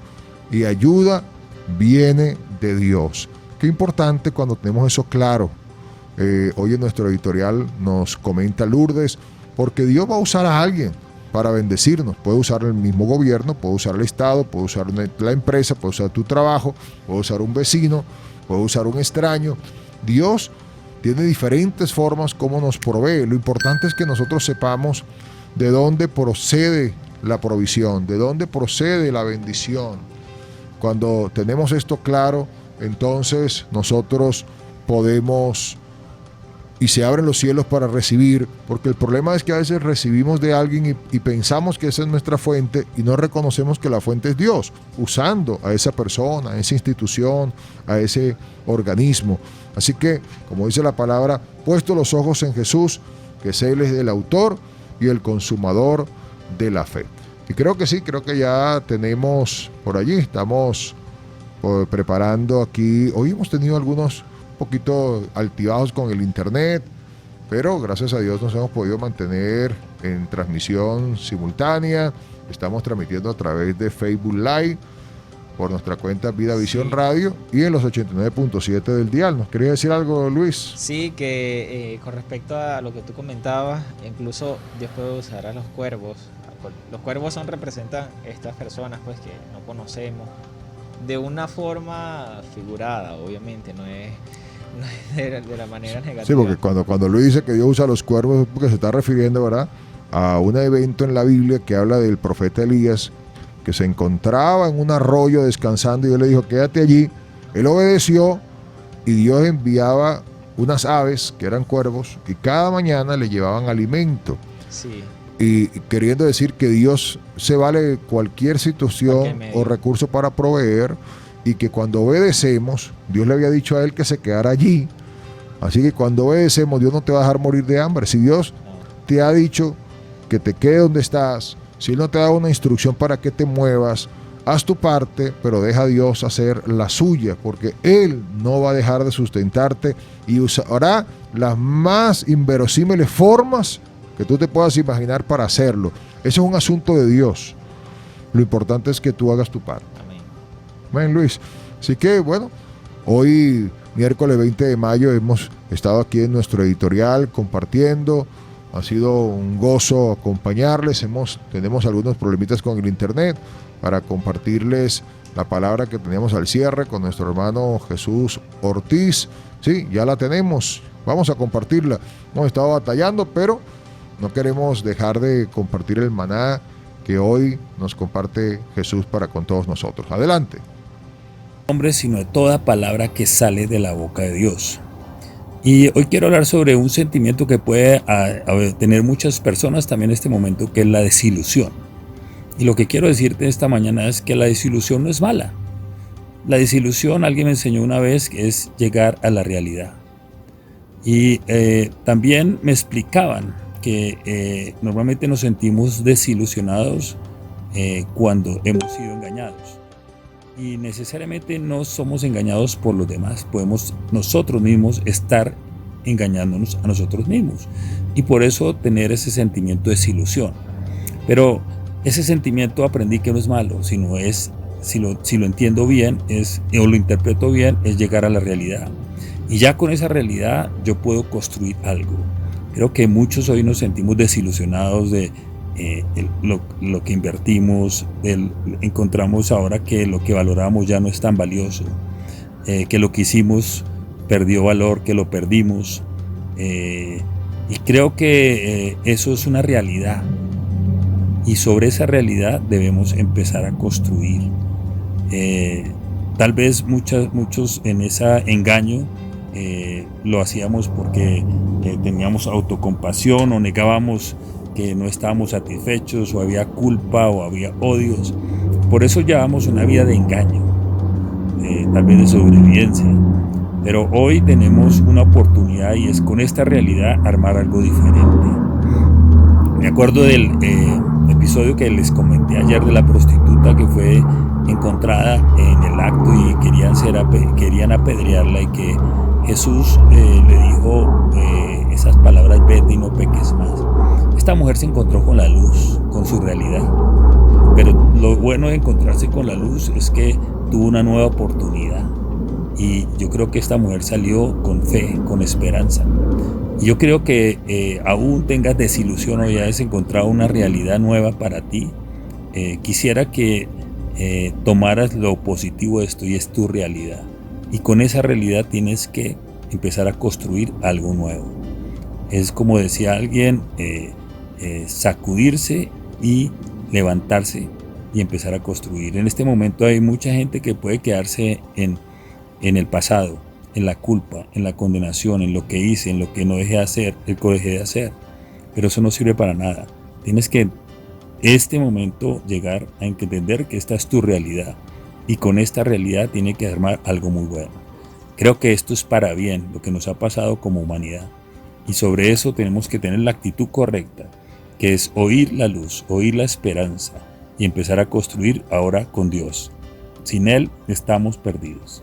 y ayuda viene de Dios. Qué importante cuando tenemos eso claro. Hoy en nuestro editorial nos comenta Lourdes, porque Dios va a usar a alguien para bendecirnos. Puede usar el mismo gobierno, puede usar el Estado, puede usar la empresa, puede usar tu trabajo, puede usar un vecino, puede usar un extraño. Dios tiene diferentes formas como nos provee. Lo importante es que nosotros sepamos de dónde procede la provisión, de dónde procede la bendición. Cuando tenemos esto claro, entonces nosotros podemos, y se abren los cielos para recibir, porque el problema es que a veces recibimos de alguien y pensamos que esa es nuestra fuente y no reconocemos que la fuente es Dios, usando a esa persona, a esa institución, a ese organismo. Así que, como dice la palabra, puesto los ojos en Jesús, que es Él es el autor y el consumador de la fe. Y creo que sí, creo que ya tenemos por allí, estamos preparando aquí. Hoy hemos tenido algunos poquito altibajos con el internet, pero gracias a Dios nos hemos podido mantener en transmisión simultánea. Estamos transmitiendo a través de Facebook Live por nuestra cuenta Vida Visión Radio y en los 89.7 del dial. ¿Nos quería decir algo, Luis? Sí, que con respecto a lo que tú comentabas, incluso Dios puede usar a los cuervos. Los cuervos representan estas personas pues que no conocemos de una forma figurada, obviamente, no es de la manera negativa. Sí, porque cuando Luis dice que Dios usa a los cuervos es porque se está refiriendo, ¿verdad?, a un evento en la Biblia que habla del profeta Elías, que se encontraba en un arroyo descansando y Dios le dijo: quédate allí. Él obedeció y Dios enviaba unas aves que eran cuervos y cada mañana le llevaban alimento. Sí. Y queriendo decir que Dios se vale de cualquier situación o recurso para proveer, y que cuando obedecemos, Dios le había dicho a él que se quedara allí. Así que cuando obedecemos, Dios no te va a dejar morir de hambre. Si Dios te ha dicho que te quedes donde estás, si Él no te da una instrucción para que te muevas, haz tu parte, pero deja a Dios hacer la suya, porque Él no va a dejar de sustentarte y usará las más inverosímiles formas que tú te puedas imaginar para hacerlo. Eso es un asunto de Dios. Lo importante es que tú hagas tu parte. Amén, Luis. Así que, bueno, hoy, miércoles 20 de mayo, hemos estado aquí en nuestro editorial compartiendo. Ha sido un gozo acompañarles. Tenemos algunos problemitas con el internet para compartirles la palabra que teníamos al cierre con nuestro hermano Jesús Ortiz. Sí, ya la tenemos. Vamos a compartirla. Hemos estado batallando, pero no queremos dejar de compartir el maná que hoy nos comparte Jesús para con todos nosotros. Adelante. Hombre, sino de toda palabra que sale de la boca de Dios. Y hoy quiero hablar sobre un sentimiento que puede tener muchas personas también en este momento, que es la desilusión. Y lo que quiero decirte esta mañana es que la desilusión no es mala. La desilusión, alguien me enseñó una vez, que es llegar a la realidad. Y también me explicaban que normalmente nos sentimos desilusionados cuando hemos sido engañados. Y necesariamente no somos engañados por los demás, podemos nosotros mismos estar engañándonos a nosotros mismos y por eso tener ese sentimiento de desilusión. Pero ese sentimiento aprendí que no es malo, sino es, si lo entiendo bien o lo interpreto bien, es llegar a la realidad. Y ya con esa realidad yo puedo construir algo. Creo que muchos hoy nos sentimos desilusionados de lo que invertimos, encontramos ahora que lo que valoramos ya no es tan valioso, que lo que hicimos perdió valor, que lo perdimos, y creo que eso es una realidad y sobre esa realidad debemos empezar a construir. Tal vez muchos en ese engaño lo hacíamos porque teníamos autocompasión o negábamos que no estábamos satisfechos o había culpa o había odios. Por eso llevamos una vida de engaño, tal vez de sobrevivencia. Pero hoy tenemos una oportunidad y es con esta realidad armar algo diferente. Me acuerdo del episodio que les comenté ayer de la prostituta que fue encontrada en el acto y querían apedrearla y que Jesús le dijo esas palabras: vete y no peques más. Esta mujer se encontró con la luz, con su realidad. Pero lo bueno de encontrarse con la luz es que tuvo una nueva oportunidad. Y yo creo que esta mujer salió con fe, con esperanza. Y yo creo que aún tengas desilusión o ya hayas encontrado una realidad nueva para ti, quisiera que tomaras lo positivo de esto y es tu realidad. Y con esa realidad tienes que empezar a construir algo nuevo. Es como decía alguien, sacudirse y levantarse y empezar a construir. En este momento hay mucha gente que puede quedarse en el pasado, en la culpa, en la condenación, en lo que hice, en lo que no dejé de hacer, el que dejé de hacer. Pero eso no sirve para nada. Tienes que este momento llegar a entender que esta es tu realidad y con esta realidad tiene que armar algo muy bueno. Creo que esto es para bien, lo que nos ha pasado como humanidad. Y sobre eso tenemos que tener la actitud correcta, que es oír la luz, oír la esperanza y empezar a construir ahora con Dios. Sin Él estamos perdidos.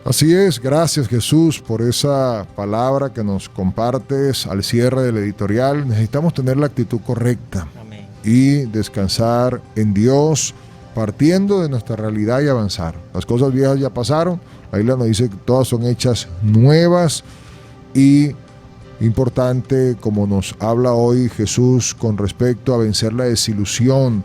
Así es, gracias Jesús por esa palabra que nos compartes al cierre del editorial. Necesitamos tener la actitud correcta. Amén. Y descansar en Dios, partiendo de nuestra realidad y avanzar. Las cosas viejas ya pasaron, la Biblia nos dice que todas son hechas nuevas y importante, como nos habla hoy Jesús con respecto a vencer la desilusión,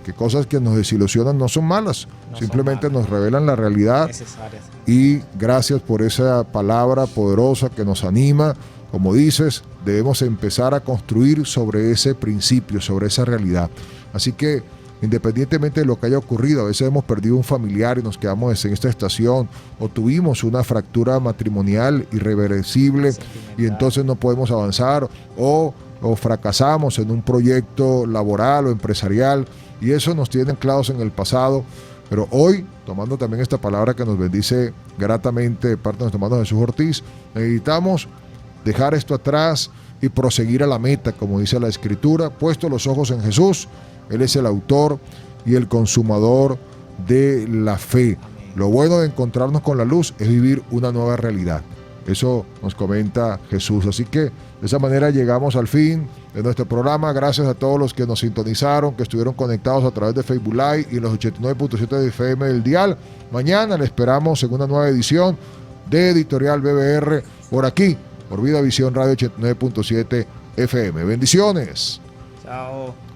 que cosas que nos desilusionan no son malas, simplemente nos revelan la realidad Necesarias. y gracias por esa palabra poderosa que nos anima. Como dices, debemos empezar a construir sobre ese principio, sobre esa realidad. Así que, independientemente de lo que haya ocurrido, a veces hemos perdido un familiar y nos quedamos en esta estación, o tuvimos una fractura matrimonial irreversible y entonces no podemos avanzar, o fracasamos en un proyecto laboral o empresarial y eso nos tiene anclados en el pasado. Pero hoy, tomando también esta palabra que nos bendice gratamente de parte de nuestro hermano Jesús Ortiz, necesitamos dejar esto atrás y proseguir a la meta, como dice la Escritura, puesto los ojos en Jesús. Él es el autor y el consumador de la fe. Lo bueno de encontrarnos con la luz es vivir una nueva realidad. Eso nos comenta Jesús. Así que de esa manera llegamos al fin de nuestro programa. Gracias a todos los que nos sintonizaron, que estuvieron conectados a través de Facebook Live y los 89.7 de FM del dial. Mañana le esperamos en una nueva edición de Editorial BBR por aquí, por Vida Visión Radio 89.7 FM. Bendiciones. Chao.